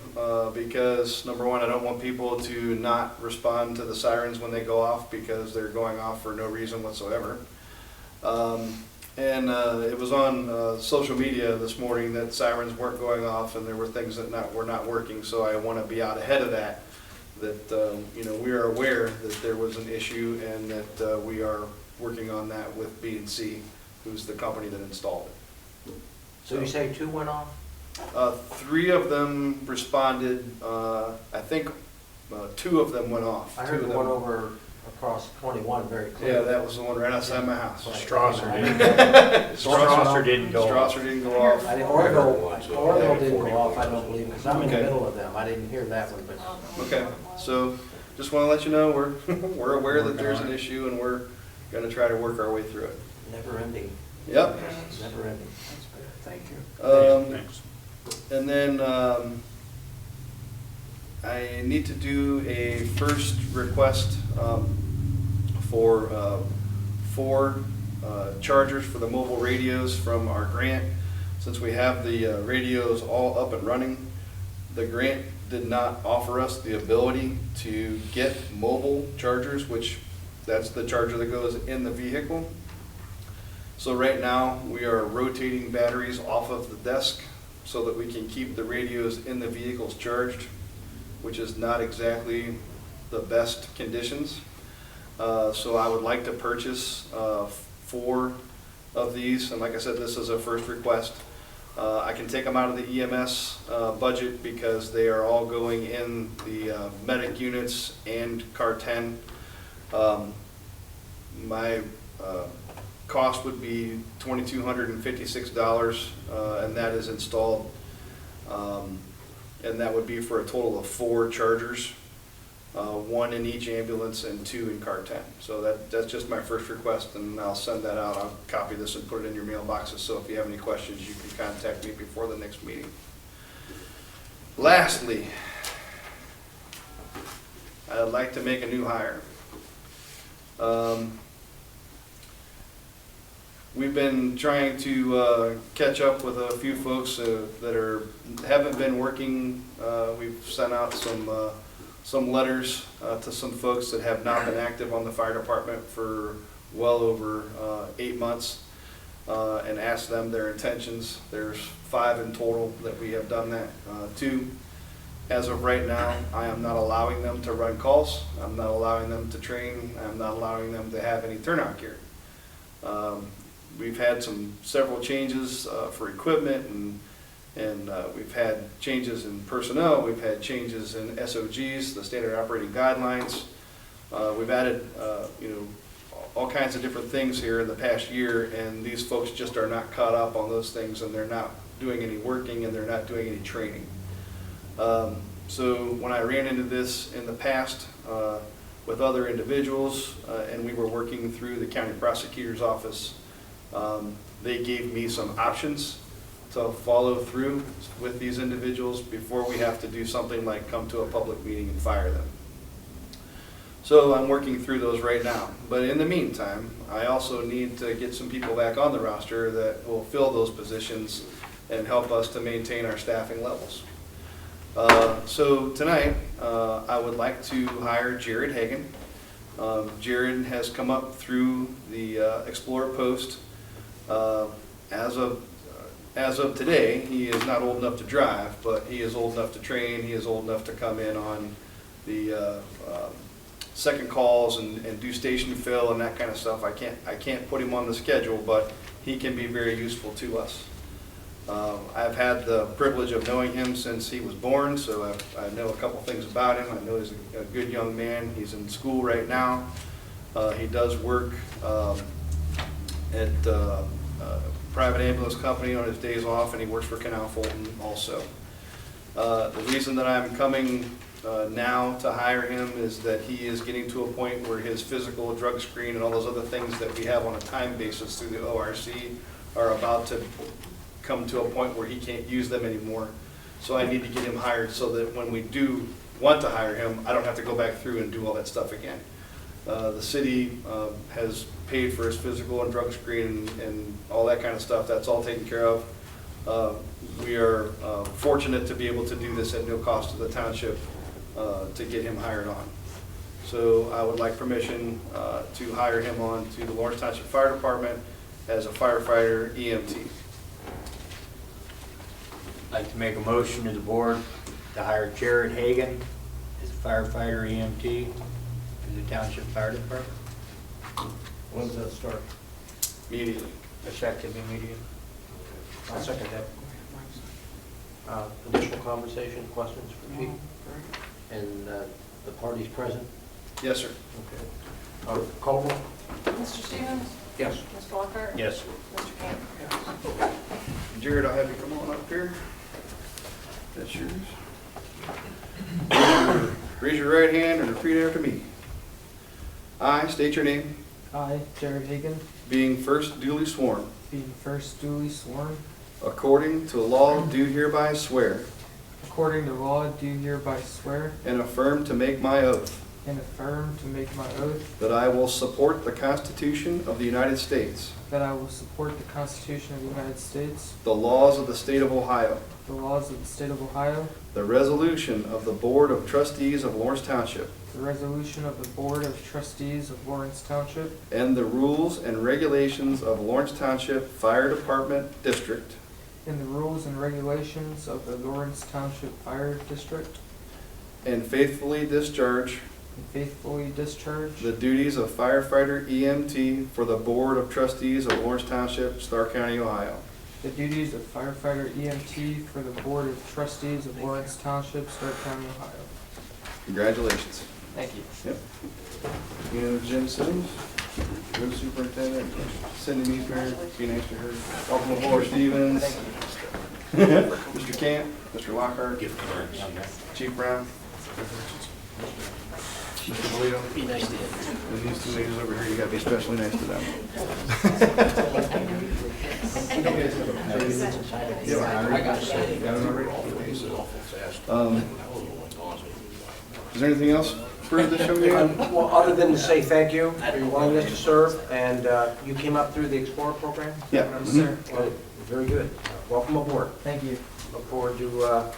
because, number one, I don't want people to not respond to the sirens when they go off because they're going off for no reason whatsoever. It was on social media this morning that sirens weren't going off and there were things that were not working, so I want to be out ahead of that, you know, we are aware that there was an issue and that we are working on that with B&C, who's the company that installed it. So you say 2 went off? 3 of them responded. I think 2 of them went off. I heard the one over across 21 very clear. Yeah, that was the one right outside my house. Strasser didn't go off. Strasser didn't go off. Orville didn't go off, I don't believe, because I'm in the Okay. middle of them. I didn't hear that one, but. Okay, so just want to let you know we're aware that there's an issue and we're going to try to work our way through it. Never ending, Yep. never ending. Thank you. Thanks. And then I need to do a first request for 4 chargers for the mobile radios from our grant. Since we have the radios all up and running, the grant did not offer us the ability to get mobile chargers, which that's the charger that goes in the vehicle. So right now we are rotating batteries off of the desk so that we can keep the radios in the vehicles charged, which is not exactly the best conditions. So I would like to purchase 4 of these, and like I said, this is a first request. I can take them out of the EMS budget because they are all going in the medic units and Car 10. My cost would be $2,256, and that is installed. And that would be for a total of 4 chargers, 1 in each ambulance and 2 in Car 10. So that's just my first request, and I'll send that out. I'll copy this and put it in your mailboxes, so if you have any questions, you can contact me before the next meeting. Lastly, I'd like to make a new hire. We've been trying to catch up with a few folks that haven't been working. We've sent out some letters to some folks that have not been active on the fire department for well over 8 months, and asked them their intentions. There's 5 in total that we have done that. 2, as of right now, I am not allowing them to run calls. I'm not allowing them to train. I'm not allowing them to have any turnout gear. We've had several changes for equipment, and we've had changes in personnel. We've had changes in SOGs, the standard operating guidelines. We've added, all kinds of different things here in the past year, and these folks just are not caught up on those things, and they're not doing any working, and they're not doing any training. So when I ran into this in the past with other individuals, and we were working through the county prosecutor's office, they gave me some options to follow through with these individuals before we have to do something like come to a public meeting and fire them. So I'm working through those right now. But in the meantime, I also need to get some people back on the roster that will fill those positions and help us to maintain our staffing levels. So tonight, I would like to hire Jared Hagan. Jared has come up through the Explorer post. As of today, he is not old enough to drive, but he is old enough to train. He is old enough to come in on the second calls and do station fill and that kind of stuff. I can't put him on the schedule, but he can be very useful to us. I've had the privilege of knowing him since he was born, so I know a couple things about him. I know he's a good young man. He's in school right now. He does work at a private ambulance company on his days off, and he works for Canal Fulton also. The reason that I'm coming now to hire him is that he is getting to a point where his physical, drug screen, and all those other things that we have on a time basis through the ORC are about to come to a point where he can't use them anymore. So I need to get him hired so that when we do want to hire him, I don't have to go back through and do all that stuff again. The city has paid for his physical and drug screen and all that kind of stuff. That's all taken care of. We are fortunate to be able to do this at no cost to the township to get him hired on. So I would like permission to hire him on to the Lawrence Township Fire Department as a firefighter EMT. I'd like to make a motion to the board to hire Jared Hagan as a firefighter EMT for the Township Fire Department. When does that start? Immediately. Effective immediately. I'll second that. Additional conversation, questions for Chief? And the parties present? Yes, sir. Okay. Call roll? Mr. Stevens? Yes. Mr. Lockhart? Yes. Mr. Camp? Jared, I'll have you come on up here. That's yours. Raise your right hand and repeat after me. I state your name, I, Jared Hagan, being first duly sworn, being first duly sworn, according to law do hereby swear, according to law do hereby swear, and affirm to make my oath, and affirm to make my oath, that I will support the Constitution of the United States, that I will support the Constitution of the United States, the laws of the state of Ohio, the laws of the state of Ohio, the resolution of the Board of Trustees of Lawrence Township, the resolution of the Board of Trustees of Lawrence Township, and the rules and regulations of Lawrence Township Fire Department District, and the rules and regulations of the Lawrence Township Fire District, and faithfully discharge and faithfully discharge the duties of firefighter EMT for the Board of Trustees of Lawrence Township, Stark County, Ohio. the duties of firefighter EMT for the Board of Trustees of Lawrence Township, Stark County, Ohio. Congratulations. Thank you. Yep. You know Jen Sims, road superintendent, Cindy Meeker, be nice to her. Welcome aboard, Stevens. Mr. Camp, Mr. Lockhart, Chief Brown. Mr. Polito. Be nice to you. And these two ladies over here, you gotta be especially nice to them. I got you. Is there anything else? further from you? Well, other than to say thank you for your willingness to serve, and you came up through the Explorer program? Yeah. Sir, Well, very good. Welcome aboard. thank you. Look forward to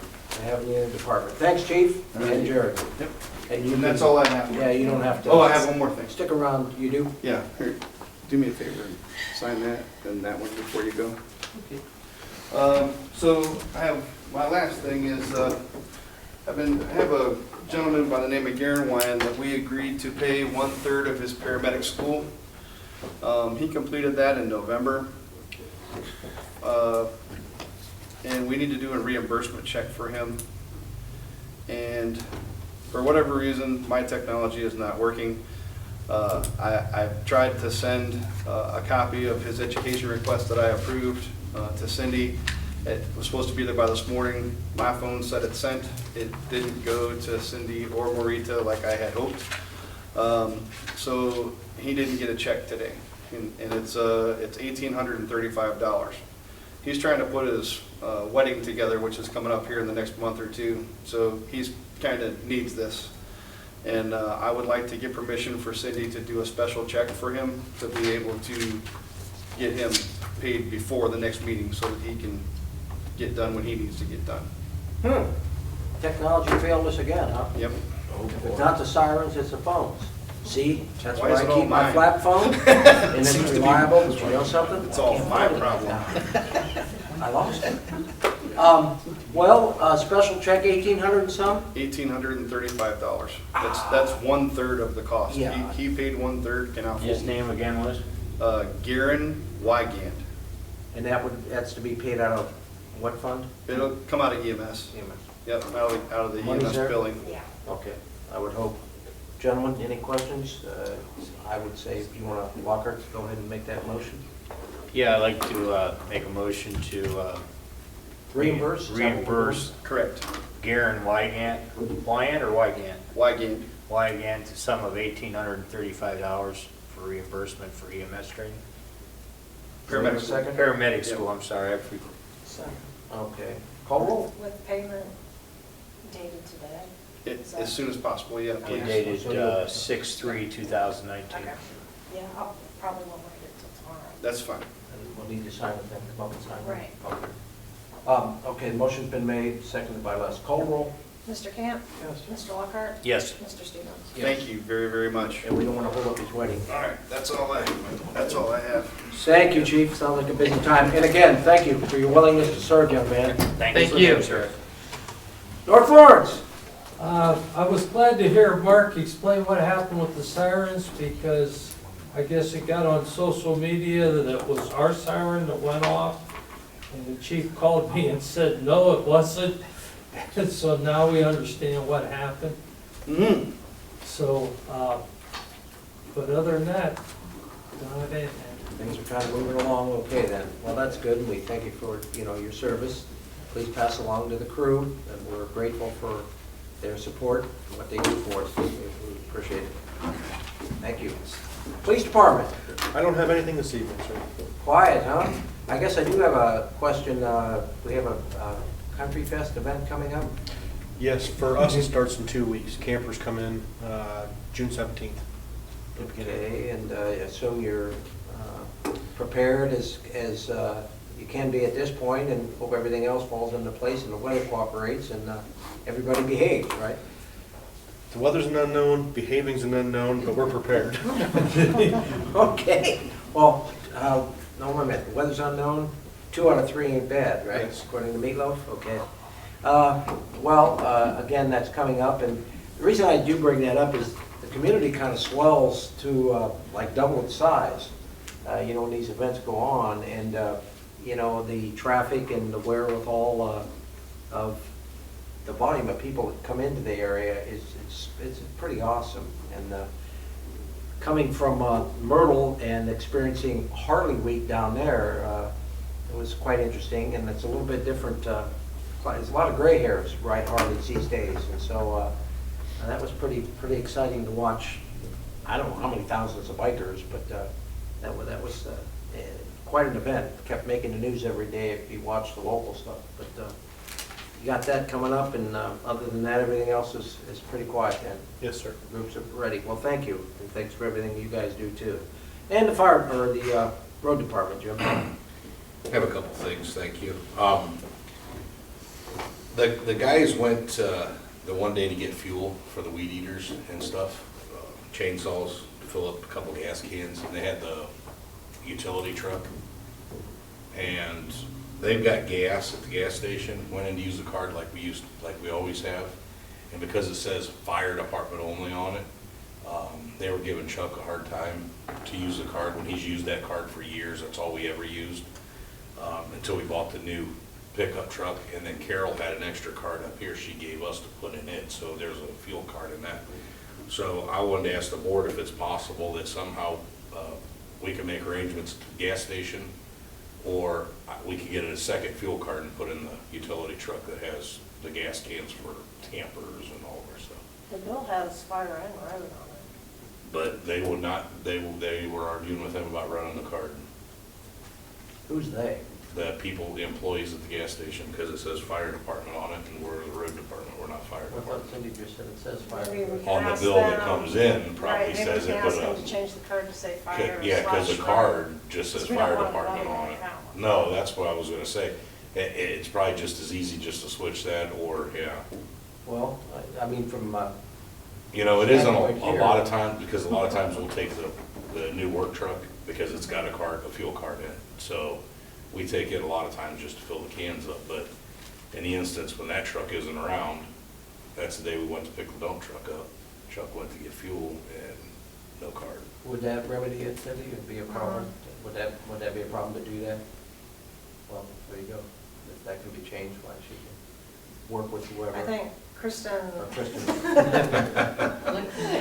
having you in the department. Thanks, Chief, and Jared. Yep. And you And that's can- all I have. Yeah, you don't have to. Oh, I have one more thing. Stick around, you do? Yeah, here, do me a favor and sign that and that one before you go. So I have, my last thing is, I have a gentleman by the name of Garen Wyan that we agreed to pay 1/3 of his paramedic school. He completed that in November. And we need to do a reimbursement check for him. And for whatever reason, my technology is not working. I've tried to send a copy of his education request that I approved to Cindy. It was supposed to be there by this morning. My phone said it sent. It didn't go to Cindy or Marita like I had hoped. So he didn't get a check today. And it's $1,835. He's trying to put his wedding together, which is coming up here in the next month or two. So he's kind of needs this. And I would like to get permission for Cindy to do a special check for him to be able to get him paid before the next meeting so that he can get done when he needs to get done. Technology failed us again, huh? Yep. If it's not the sirens, it's the phones. See, that's Why why is I it all keep my mine? flap phone, and it's Seems to be- reliable, but you know something? It's all I can't my find it problem. now. I lost it. Special check 1,800 and some? $1,835. That's 1/3 of the cost. Yeah. He paid 1/3. Canal His Fulton. name again was? Garen Wygand. And that's to be paid out of what fund? It'll come out of EMS. Yep, out of the Money's EMS there? billing. Yeah. Okay, I would hope. Gentlemen, any questions? I would say if you want to, Walker, go ahead and make that motion. Yeah, I'd like to make a motion to Reimburse? Is that what we're reimburse Correct. Garen Wygant, Wygant or Wygant? Wygand. Wygant to sum of $1,835 for reimbursement for EMS training. doing? Paramedic. Second? Paramedic school, I'm sorry, I forgot. Okay. Call roll. With payment dated today? As soon as possible, yeah, please. Dated 6/3/2019. Okay. Yeah, I'll probably won't wait until tomorrow. That's fine. And we'll need to sign it then, come up and sign it. Right. Okay. Okay, the motion's been made, seconded by Les. Call roll. Mr. Camp? Yes. Mr. Lockhart? Yes. Mr. Stevens? Thank you very, very much. And we don't want to hold up his wedding. All right, that's all I have. Thank you, Chief. Sounds like a busy time. And again, thank you for your willingness to serve, young man. Thank you, sir. North Florence. I was glad to hear Mark explain what happened with the sirens, because I guess it got on social media that it was our siren that went off, and the chief called me and said, no, it wasn't. And so now we understand what happened. Mm-hmm. So, but other than that, not anything. Things are kind of moving along okay then. Well, that's good, and we thank you for, your service. Please pass along to the crew, and we're grateful for their support and what they do for us. We appreciate it. Thank you. Police Department, I don't have anything this evening, sir. quiet, huh? I guess I do have a question. We have a Country Fest event coming up? Yes, for us, it starts in 2 weeks. Campers come in June 17th. Okay, and so you're prepared as you can be at this point, and hope everything else falls into place and the weather cooperates and everybody behaves, right? The weather's an unknown, behaving's an unknown, but we're prepared. Okay, well, no, wait a minute, the weather's unknown, 2 out of 3 ain't bad, right? Yes. According to Meatloaf, okay. Again, that's coming up, and the reason I do bring that up is the community kind of swells to like double its size, when these events go on, and, the traffic and the wherewithal of the volume of people that come into the area it's pretty awesome. And coming from Myrtle and experiencing Harley Week down there, it was quite interesting, and it's a little bit different. There's a lot of gray hairs ride Harleys these days, and so that was pretty exciting to watch. I don't know how many thousands of bikers, but that was quite an event. Kept making the news every day if you watch the local stuff. But you got that coming up, and other than that, everything else is pretty quiet then. Yes, sir. The groups are ready. Well, thank you, and thanks for everything you guys do too. And the fire, or the road department, Jim. I have a couple things, thank you. The guys went the one day to get fuel for the weed eaters and stuff, chainsaws, to fill up a couple gas cans, and they had the utility truck. And they've got gas at the gas station, went in to use the card like we always have. And because it says fire department only on it, they were giving Chuck a hard time to use the card when he's used that card for years. That's all we ever used, until we bought the new pickup truck. And then Carol had an extra card up here she gave us to put in it, so there's a fuel card in that. So I wanted to ask the board if it's possible that somehow we can make arrangements at the gas station, or we could get a second fuel card and put in the utility truck that has the gas cans for campers and all of our stuff. The bill has fire and road on it. But they would not, they were arguing with him about running the card. Who's they? The people, the employees at the gas station, because it says fire department on it, and we're the road department, we're not fire I thought department. Cindy just said it says fire. Maybe we can On the ask bill that them. comes in, probably Right, says it, maybe we can but, ask them to change the card to say fire yeah, because the slash card road. just says Because we don't fire want it department on on the it. account. No, that's what I was gonna say. It's probably just as easy just to switch that, or, yeah. Well, I mean, from, You know, it isn't Standpoint a here. lot of times, because a lot of times we'll take the new work truck, because it's got a fuel card in it. So we take it a lot of times just to fill the cans up, but in the instance when that truck isn't around, that's the day we went to pick the dump truck up. Chuck went to get fuel and no card. would that remedy it, Cindy? Would be a problem? Would that be a problem to do that? Well, there you go. If that could be changed, why she can work with whoever. I think Kristen Or Kristen.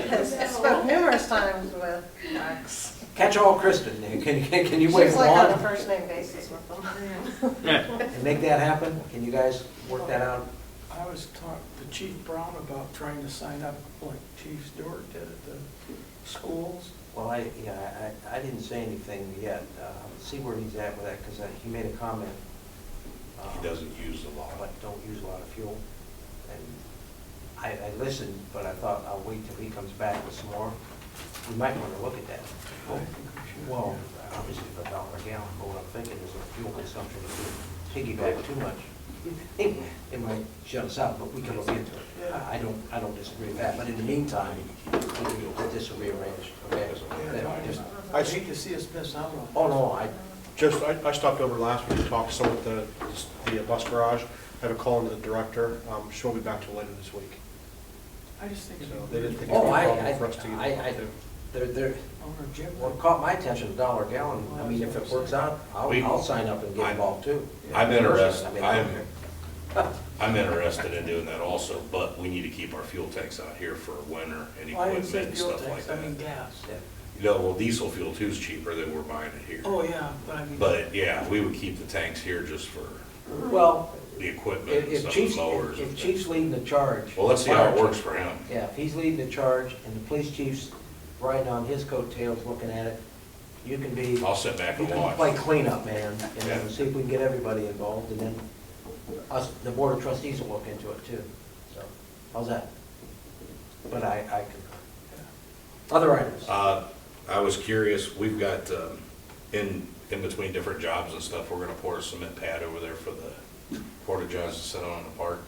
has spoke numerous times with Max. Catch all Kristen. Can you wait She's for like on a one first name basis with them. and make that happen? Can you guys work that out? I was talking to Chief Brown about trying to sign up like Chief Stewart did at the schools. Well, I didn't say anything yet. See where he's at with that, because he made a comment. He doesn't use a lot. But don't use a lot of fuel. And I listened, but I thought I'll wait till he comes back with some more. We might want to look at that. Well, obviously for $1 a gallon, but what I'm thinking is if fuel consumption, if we piggyback too much, it might shut us out, but we can look into it. I don't disagree with that, but in the meantime, we can get this rearranged, okay? I hate to see us miss out on. Oh, no, I stopped over last week to talk to someone at the bus garage. I have a call into the director. She won't be back till later this week. I just think So it'd they be didn't think oh, it'd be a problem for us to get I, involved too. what caught my attention, $1 a gallon. I mean, if it works out, I'll sign up and get involved too. I'm interested, I mean, I don't care. I'm interested in doing that also, but we need to keep our fuel tanks out here for winter and Well, I didn't equipment say and fuel stuff like tanks, I mean that. gas. Yeah. You know, well, diesel fuel too is cheaper than we're buying it here. Oh, yeah, but I mean. But yeah, we would keep the tanks here just for Well, the equipment and if stuff, Chief's, the mowers. if Chief's leading the charge. Well, let's see how it fire works chief- for him. Yeah, if he's leading the charge and the police chief's riding on his coattails looking at it, you can be, I'll sit back you and can watch. play cleanup, man, and Yeah. see if we can get everybody involved, and then us, the board of trustees will look into it too. So, how's that? But I concur. Other items? I was curious, we've got, in between different jobs and stuff, we're gonna pour a cement pad over there for the porta johns to sit on in the park.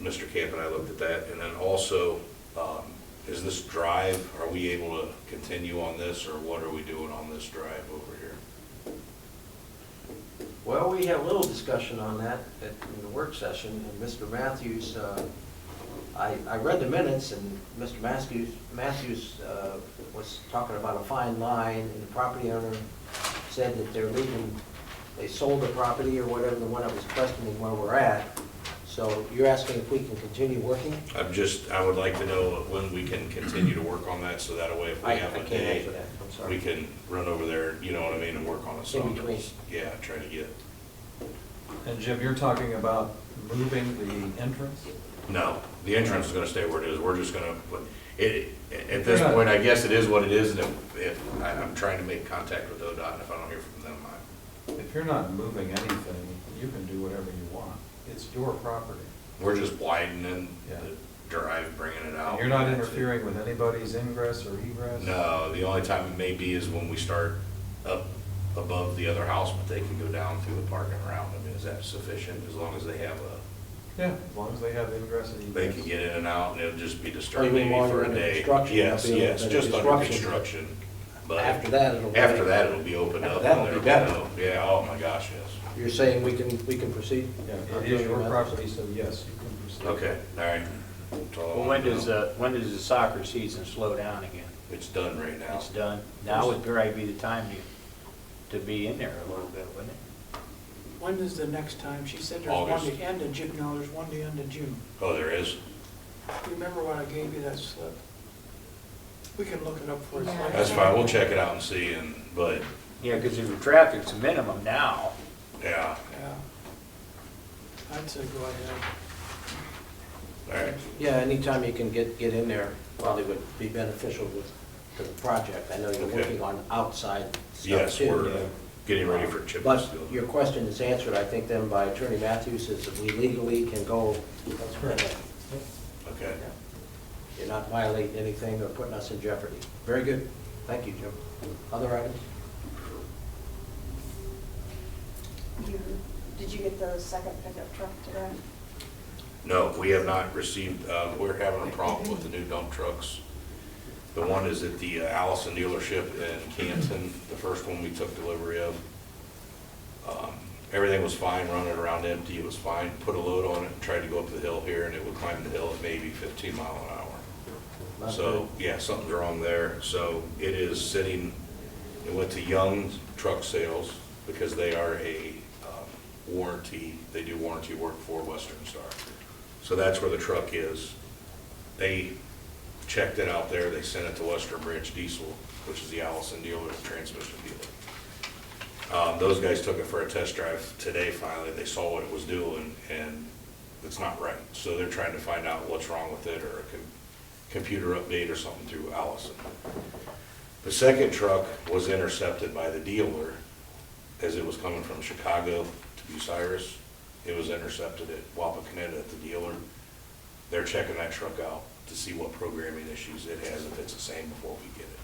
Mr. Camp and I looked at that, and then also, is this drive, are we able to continue on this, or what are we doing on this drive over here? Well, we had a little discussion on that in the work session, and Mr. Matthews, I read the minutes, and Mr. Matthews was talking about a fine line, and the property owner said that they're leaving, they sold the property or whatever, the one that was questioning where we're at. So you're asking if we can continue working? I would like to know when we can continue to work on that, so that way if we I have a can't day, answer that, I'm sorry. we can run over there, you know what I mean, and work on a song. between. Yeah, try to get. And Jim, you're talking about moving the entrance? No, the entrance is gonna stay where it is, we're just gonna put, it, at this point, I guess it is what it is, and if I'm trying to make contact with ODOT, and if I don't hear from them, If you're not moving anything, you can do whatever you want. It's your property. We're just widening Yeah. the drive, bringing it out. And you're not interfering with anybody's ingress or egress? No, the only time it may be is when we start up above the other house, but they can go down through the parking route. I mean, is that sufficient? As long as they have Yeah, as long as they have ingress and they egress. can get in and out, and it'll just be Oh, you disturbing mean maybe while for you're a under day. construction, Yes, there'll be a yes, little bit just of under disruption. construction. But After that, it'll. after that, it'll be opened After up. that'll and be there'll better. no- Yeah, oh my gosh, yes. You're saying we can proceed? Yeah, it is your property, so yes, you can proceed. Okay, all right. That's all I Well, wanted to know. when does the soccer season slow down again? It's done right now. It's done. Now would probably be the time to be in there a little bit, wouldn't it? When is the next time? She said there's one August. the end of June, no, there's one the end of June. Oh, there is? Remember when I gave you that slip? We can look it up for us Yeah. later. That's fine, we'll check it out and see, but, Yeah, because if the traffic's a minimum now, yeah, Yeah. I'd say go ahead. all right. Yeah, anytime you can get in there, probably would be beneficial to the project. I know you're Okay. working on outside stuff Yes, too. we're getting ready for chip and But seal. your question is answered, I think, then by Attorney Matthews, is that we legally can go. That's correct. Okay. You're not violating anything or putting us in jeopardy. Very good. Thank you, Jim. Other items? Did you get the second pickup truck today? No, we have not received, we're having a problem with the new dump trucks. The one is at the Allison dealership in Canton, the first one we took delivery of. Everything was fine, running around empty, it was fine. Put a load on it and tried to go up the hill here, and it would climb the hill at maybe 15 mile an hour. Not So, yeah, something's wrong there. So it is sitting, it went to Young Truck Sales because they are a warranty, they do warranty work for Western Star. So that's where the truck is. They checked it out there, they sent it to Western Branch Diesel, which is the Allison dealer, the transmission dealer. Those guys took it for a test drive today finally. They saw what it was doing and it's not right. So they're trying to find out what's wrong with it or a computer update or something through Allison. The second truck was intercepted by the dealer as it was coming from Chicago to Bucyrus. It was intercepted at Wapakoneta at the dealer. They're checking that truck out to see what programming issues it has, if it's the same before we get it.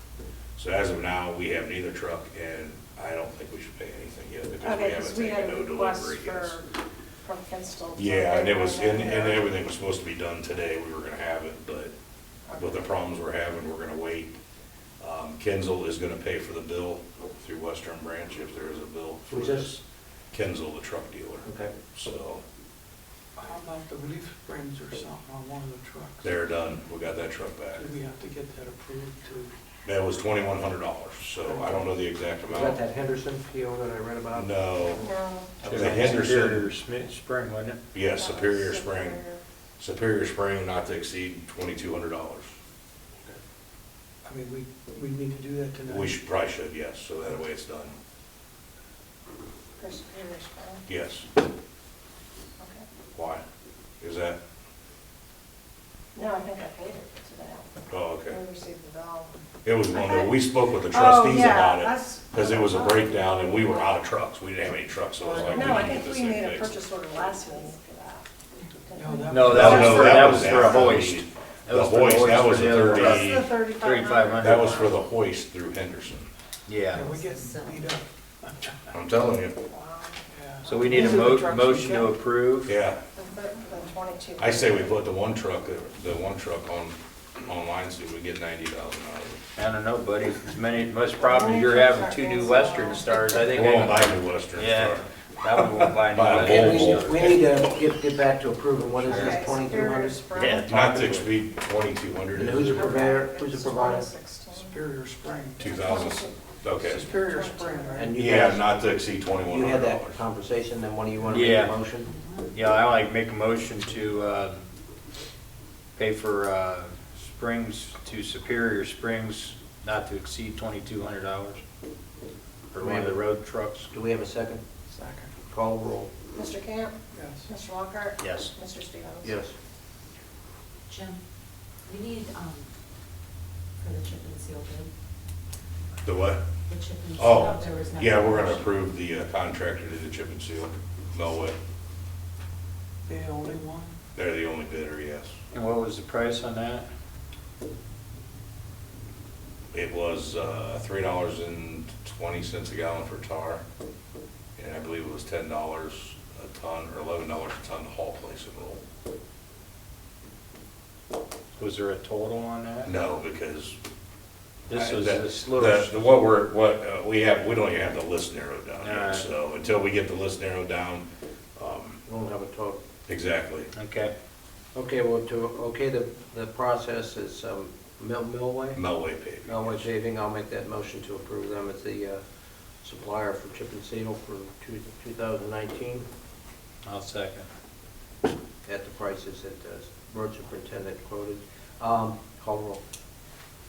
So as of now, we have neither truck, and I don't think we should pay anything yet because we Okay, haven't because we had taken a no request delivery yet. from Kinston. Yeah, and it was, and everything was supposed to be done today. We were gonna have it, but with the problems we're having, we're gonna wait. Kinzel is gonna pay for the bill through Western Branch if there is a bill for Who's this? Kinzel, the truck dealer. Okay. So How about the leaf springs or something on one of the trucks? they're done. We got that truck back. Do we have to get that approved too? That was $2,100, so I don't know the exact Was that amount. that Henderson PO that I read about? No, No. that was The on Henderson- Superior Spring, wasn't it? yes, Superior Spring. Superior Spring not to exceed $2,200. I mean, we need to do that tonight. We should, probably should, yes, so that way it's done. For Superior Spring, Yes. okay. Why? Is that, No, I think I paid it today. oh, okay. We received the bill. It was one that, we spoke with the Oh, trustees yeah, about it, that's- because it was a breakdown and we were out of trucks. We didn't have any trucks, so it was like, we No, I need to think get this we thing made a fixed. purchase order last meeting for that. No, that- No, No, that was no, for, that was for a after the hoist. meeting. That The was for the hoist, that hoist was for the the other 30 Plus the 3,500. That was for the hoist through Henderson. Yeah. Yeah, we get beat up. I'm telling you, Wow. Yeah. So we need a These are the trucks we motion to kept. approve. yeah. The 22. I say we put the one truck on, online, so we get 90,000 out of I don't know, buddy. As many, most problems you're having, 2 new Western Stars, I it. think. We won't buy new Western Yeah. Star. That one won't buy Buy a any. Volvo. We need to get back to approving, what is Okay, this, 2,200? Superior Spring. Yeah. Not to exceed 2,200. And who's the purveyor, who's the provider? 2016. Superior Spring. 2,000, okay. Superior Spring, right? And you Yeah, guys, not to exceed you had $2,100. that conversation, then what do you want to make Yeah. a motion? Yeah, I like make a motion to pay for springs to Superior Springs, not to exceed $2,200 for one of the road trucks. Do we have a second? Second, Call roll. Mr. Camp? yes. Mr. Lockhart? Yes. Mr. Stevens? Yes. Jim, we need, for the chip and seal bid, The what? the chip and seal? Oh, There was no yeah, we're gonna motion. approve the contractor to do the chip and seal, Millway. The only one? They're the only bidder, yes. And what was the price on that? It was $3.20 a gallon for tar, and I believe it was $10 a ton, or $11 a ton to haul, place, and roll. Was there a total on that? No, because This was that- this little. we don't even have the list narrowed down yet, Alright. so until we get the list narrowed down, We won't have a total. exactly. Okay. Okay, well, the process is Millway? Millway paving. Millway paving, I'll make that motion to approve them as the supplier for chip and seal for 2019 I'll second. at the prices that the road superintendent quoted. Call roll.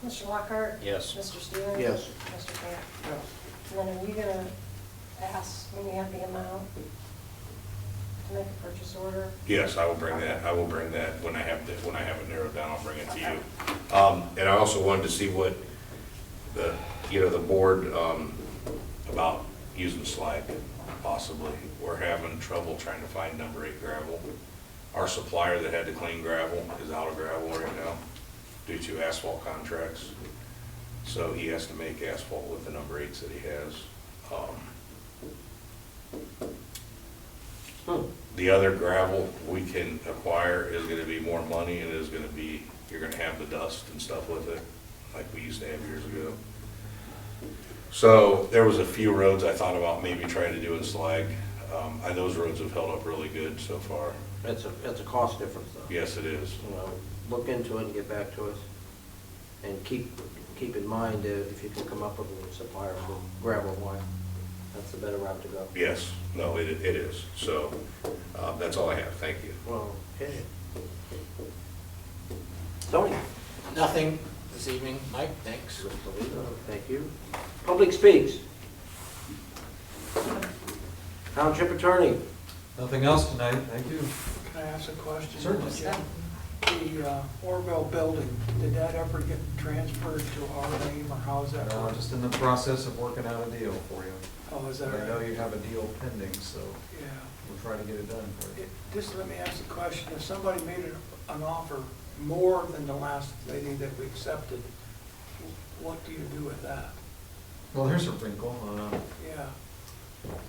Mr. Lockhart? Yes. Mr. Stevens? Yes. Mr. Camp? Yes. And then are you gonna ask when you have the amount to make a purchase order? Yes, I will bring that when I have it narrowed down, I'll bring it to you. And I also wanted to see what the board, about using slag, possibly. We're having trouble trying to find number 8 gravel. Our supplier that had to clean gravel is out of gravel right now due to asphalt contracts. So he has to make asphalt with the number 8s that he has. The other gravel we can acquire is gonna be more money, and is gonna be, you're gonna have the dust and stuff with it, like we used to have years ago. So there was a few roads I thought about maybe trying to do in slag. Those roads have held up really good so far. That's a cost difference though. Yes, it is. Look into it and get back to us. And keep in mind if you can come up with a supplier for gravel wire. That's the better route to go. Yes, no, it is. So, that's all I have. Thank you. Well, okay. Tony? Nothing this evening, Mike, thanks. Thank you. Public speaks. Township attorney. Nothing else tonight, thank you. Can I ask a question? Certainly. Jim? The Orville building, did that ever get transferred to our name, or how is that? work? Just in the process of working out a deal for you. Oh, is that I know right? you have a deal pending, so Yeah. we'll try to get it done for you. Just let me ask a question. If somebody made an offer more than the last lady that we accepted, what do you do with that? Well, here's a wrinkle. Yeah.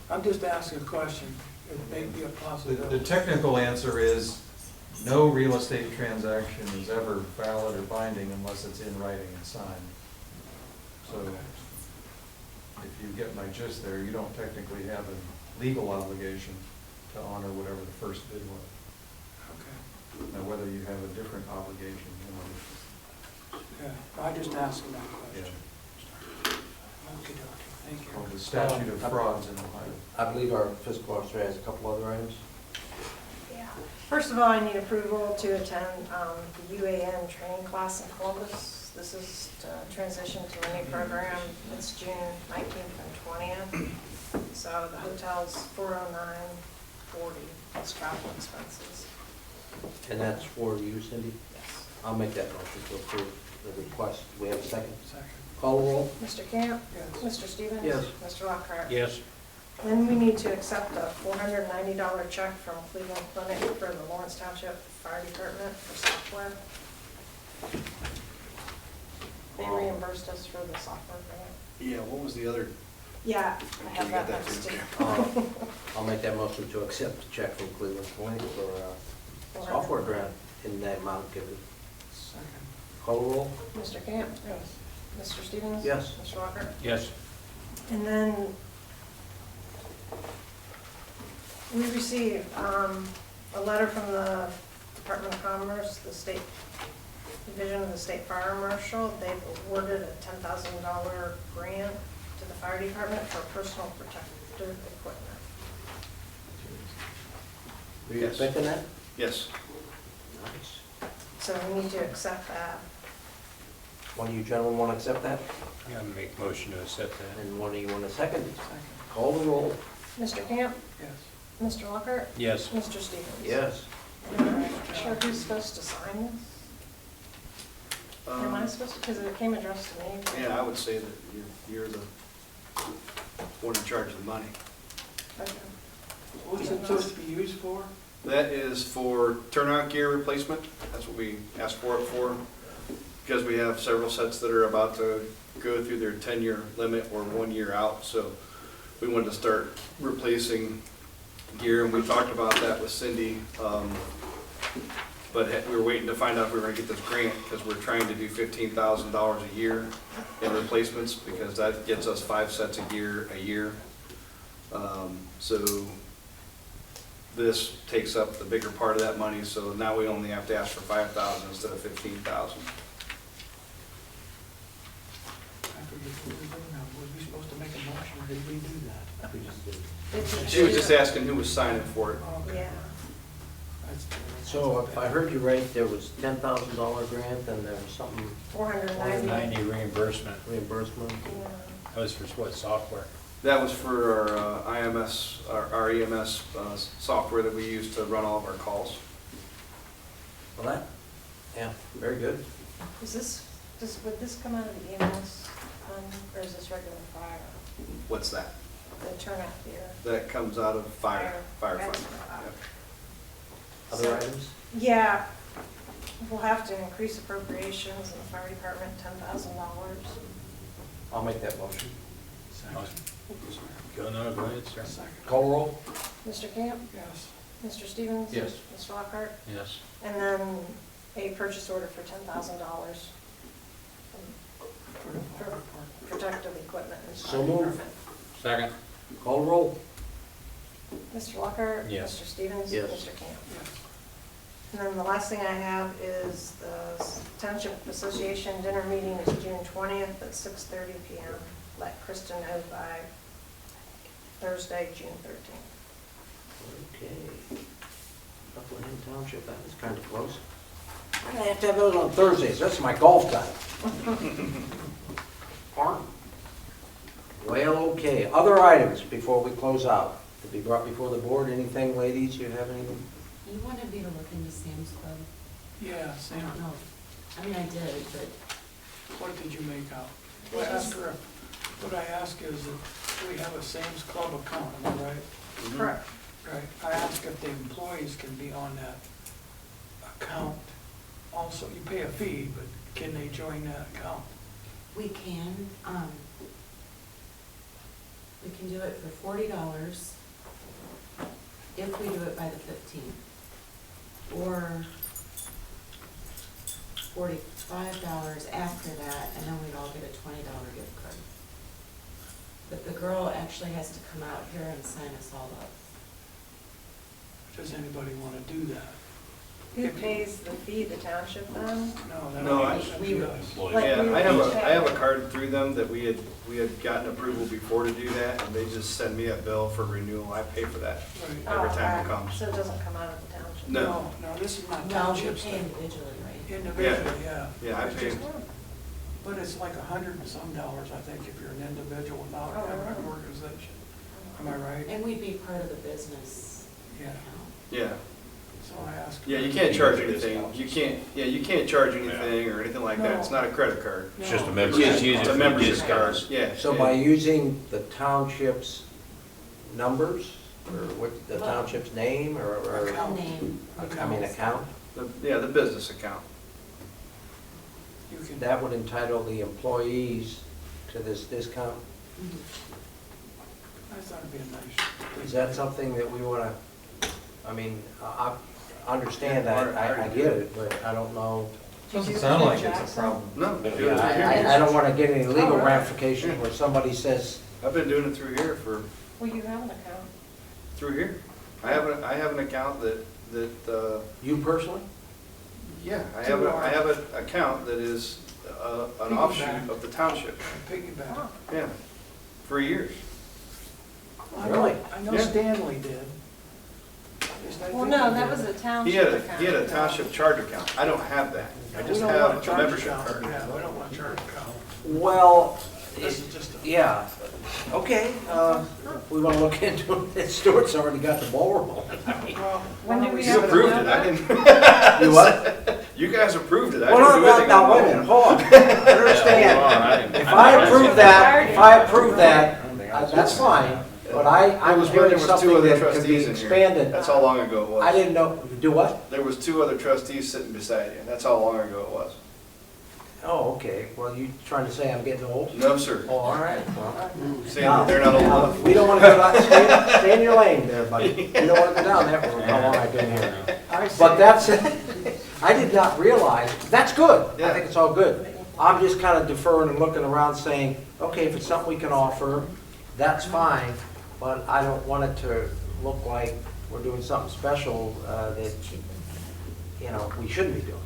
I'm just asking a question. It may be a The possibility. technical answer is, no real estate transaction is ever valid or binding unless it's in writing and signed. So if you get my gist there, you don't technically have a legal obligation to honor whatever the first bid was. Okay. Now, whether you have a different obligation, Yeah, I just asking that yeah, question. Okay, thank you. called the statute of frauds in Ohio. I believe our fiscal officer has a couple other items. Yeah. First of all, I need approval to attend the UAN training class in Columbus. This is to transition to a new program. It's June 19th and 20th. So the hotel's $409.40 plus travel expenses. And that's for you, Cindy? Yes. I'll make that motion to approve the request. We have a second. Second. Call the roll. Mr. Camp? Yes. Mr. Stevens? Yes. Mr. Lockhart? Yes. Then we need to accept a $490 check from Cleveland Clinic for the Lawrence Township Fire Department for software. They reimbursed us for the software grant. Yeah, what was the other? Yeah, I Okay, have you that got that next too. to. I'll make that motion to accept the check from Cleveland Clinic for software grant in that amount given. Second. Call the roll. Mr. Camp? Yes. Mr. Stevens? Yes. Mr. Walker? Yes. And then we received a letter from the Department of Commerce, the State Division of the State Fire Marshal. They've awarded a $10,000 grant to the fire department for personal protective equipment. Were you Yes. expecting that? Yes. Nice. So we need to accept that. One of you gentlemen want to accept that? Yeah, I'll make motion to accept that. And one of you want a second? Second. Call the roll. Mr. Camp? Yes. Mr. Lockhart? Yes. Mr. Stevens? Yes. And I'm not sure who's supposed to sign this. Am I supposed to, because it came addressed to me. Yeah, I would say that you're the wouldn't charge the money. Okay. What's it supposed to be used for? That is for turnout gear replacement. That's what we asked for it for. Because we have several sets that are about to go through their 10-year limit or 1 year out. So we wanted to start replacing gear, and we talked about that with Cindy. But we were waiting to find out if we were gonna get this grant, because we're trying to do $15,000 a year in replacements, because that gets us 5 sets of gear a year. So this takes up the bigger part of that money, so now we only have to ask for 5,000 instead of 15,000. I forget what we're doing now. Was we supposed to make a motion, or did we do that? She was just asking who was signing for it. Okay. Yeah. That's- So if I heard you right, there was $10,000 grant and there was something 490. 90 reimbursement. reimbursement. Yeah. That was for what, software? That was for our IMS, our EMS software that we use to run all of our calls. Well, that, yeah, very good. Would this come out of the EMS fund, or is this regular fire, What's that? the turnout gear? That comes out of fire fund. That's- Yep. Other So- items? Yeah, we'll have to increase appropriations in the fire department, $10,000. I'll make that motion. Go ahead, sir. Second. Call roll? Mr. Camp? Yes. Mr. Stevens? Yes. Mr. Lockhart? Yes. And then a purchase order for $10,000 For the for fire department. protective equipment and So fire moved. department. Second. Call roll? Mr. Lockhart? Yes. Mr. Stevens? Yes. Mr. Camp? Yes. And then the last thing I have is the Township Association dinner meeting is June 20th at 6:30 PM. Let Kristen know by Thursday, June 13th. Okay. Buckeye Township, that is kind of close. I'm gonna have to have those on Thursdays, that's my golf time. Farm. Well, okay, other items before we close out, to be brought before the board, anything, ladies, you have anything? You wanted me to look into Sam's Club? Yeah, I Sam, don't know. I mean, I did, but what did you make out? What I ask is if we have a Sam's Club account, am I right? Correct. Right. I ask if the employees can be on that account also. You pay a fee, but can they join that account? we can do it for $40 if we do it by the 15th. Or $45 after that, and then we'd all get a $20 gift card. But the girl actually has to come out here and sign us all up. Does anybody want to do that? Who pays the fee, the township then? No, I- we us. Employees. Like Yeah, we I would have pay. a card through them that we had gotten approval before to do that, and they just send me a bill for renewal. I pay for that Right. every Oh, time it okay. comes. So it doesn't come out of the township? No. No, this is not No, we townships. pay individually, right? Individually, yeah. Yeah, I It's pay. just- But it's like $100 and some, I think, if you're an individual without Oh, having an really? organization. Am I right? And we'd be part of the business Yeah. account. Yeah. So I asked. Yeah, you can't charge anything. You can't charge anything or anything like that. It's not a credit card. It's just a No. membership. Just use it It's a for membership discounts. card, yeah. So by using the township's numbers, or what, the township's name, or, A name. I mean, account, Yeah, the business account. You can, that would entitle the employees to this discount? Mhm. I thought it'd be a nice. Is that something that we wanna, I mean, I understand that, I get it, but I don't know. Doesn't sound like it's a problem. No, do it through Yeah, here. I don't wanna get any legal Oh, really? ramifications where somebody says, I've been doing it through here Well, you have an account. through here. I have an account that, you personally? yeah, I have an account that is an offshoot of the township. Piggyback. Oh. Yeah, for years. Really? I know Yeah. Stanley did. At least I Well, think no, he that did. was a He township had account. he had a township charge account. I don't have that. I We just don't want have a a charge membership account. card. Yeah, we don't want a charge account. Well, This is just a. yeah, okay, we wanna look into it, Stuart's already got the ball rolling. Well, When did we You have approved it, I didn't. You what? You guys approved it. I Well, didn't do no, anything no, on wait a my minute, own. hold on. Understand, if I approve that, That's fine, but I'm was when hearing there was two something other that could be trustees in here. expanded. That's how long ago it was. I didn't know, do what? There was two other trustees sitting beside you. That's how long ago it was. Oh, okay, well, you trying to say I'm getting old? No, sir. Oh, all right, well. Saying that they're not old Now, enough. we don't want to go down, stay in your lane there, buddy. We don't want to go down that road, how long I've been here. But that's, I did not realize, that's good. I Yeah. think it's all good. I'm just kind of deferring and looking around saying, okay, if it's something we can offer, that's fine, but I don't want it to look like we're doing something special that, you know, we shouldn't be doing.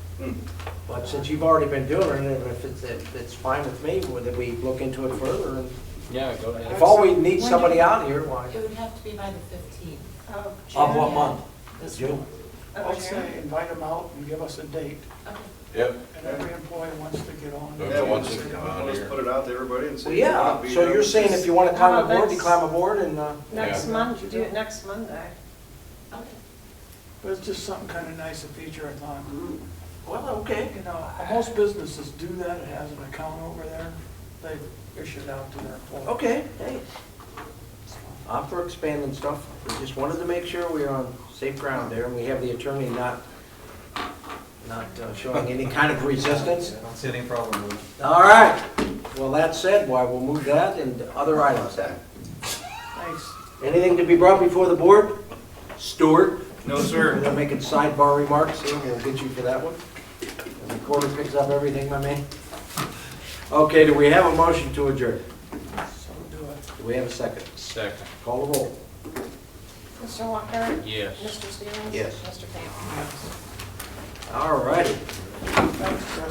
But since you've already been doing it, and if it's fine with me, that we look into it further, and Yeah, go ahead. if all we need somebody out here, why? It would have to be by the 15th. Oh, Of what month? This June? month. I'll say invite them out and give us a date, Okay. Yep. and every employee wants to get on. Yeah, Yeah, we'll once just, they come we'll out just here. put it out to everybody and Well, see. yeah, so you're saying if you want to climb aboard, you climb aboard, and, Next Yeah. month, you do it next Monday. Okay. But it's just something kind of nice to feature, I thought. well, okay. You know, most businesses do that, it has an account over there, they issue it out to their employees. Okay, hey, I'm for expanding stuff. We just wanted to make sure we were on safe ground there, and we have the attorney not showing any kind of resistance. I don't see any problem with it. All right, well, that said, why, we'll move that and other items then. Thanks. Anything to be brought before the board? Stuart? No, We're sir. gonna make it sidebar remarks here, we'll get you for that one. The recorder picks up everything, my man. Okay, do we have a motion to adjourn? So do it. Do we have a second? Second. Call the roll. Mr. Walker? Yes. Mr. Stevens? Yes. Mr. Campbell? All righty. Thanks, Chris.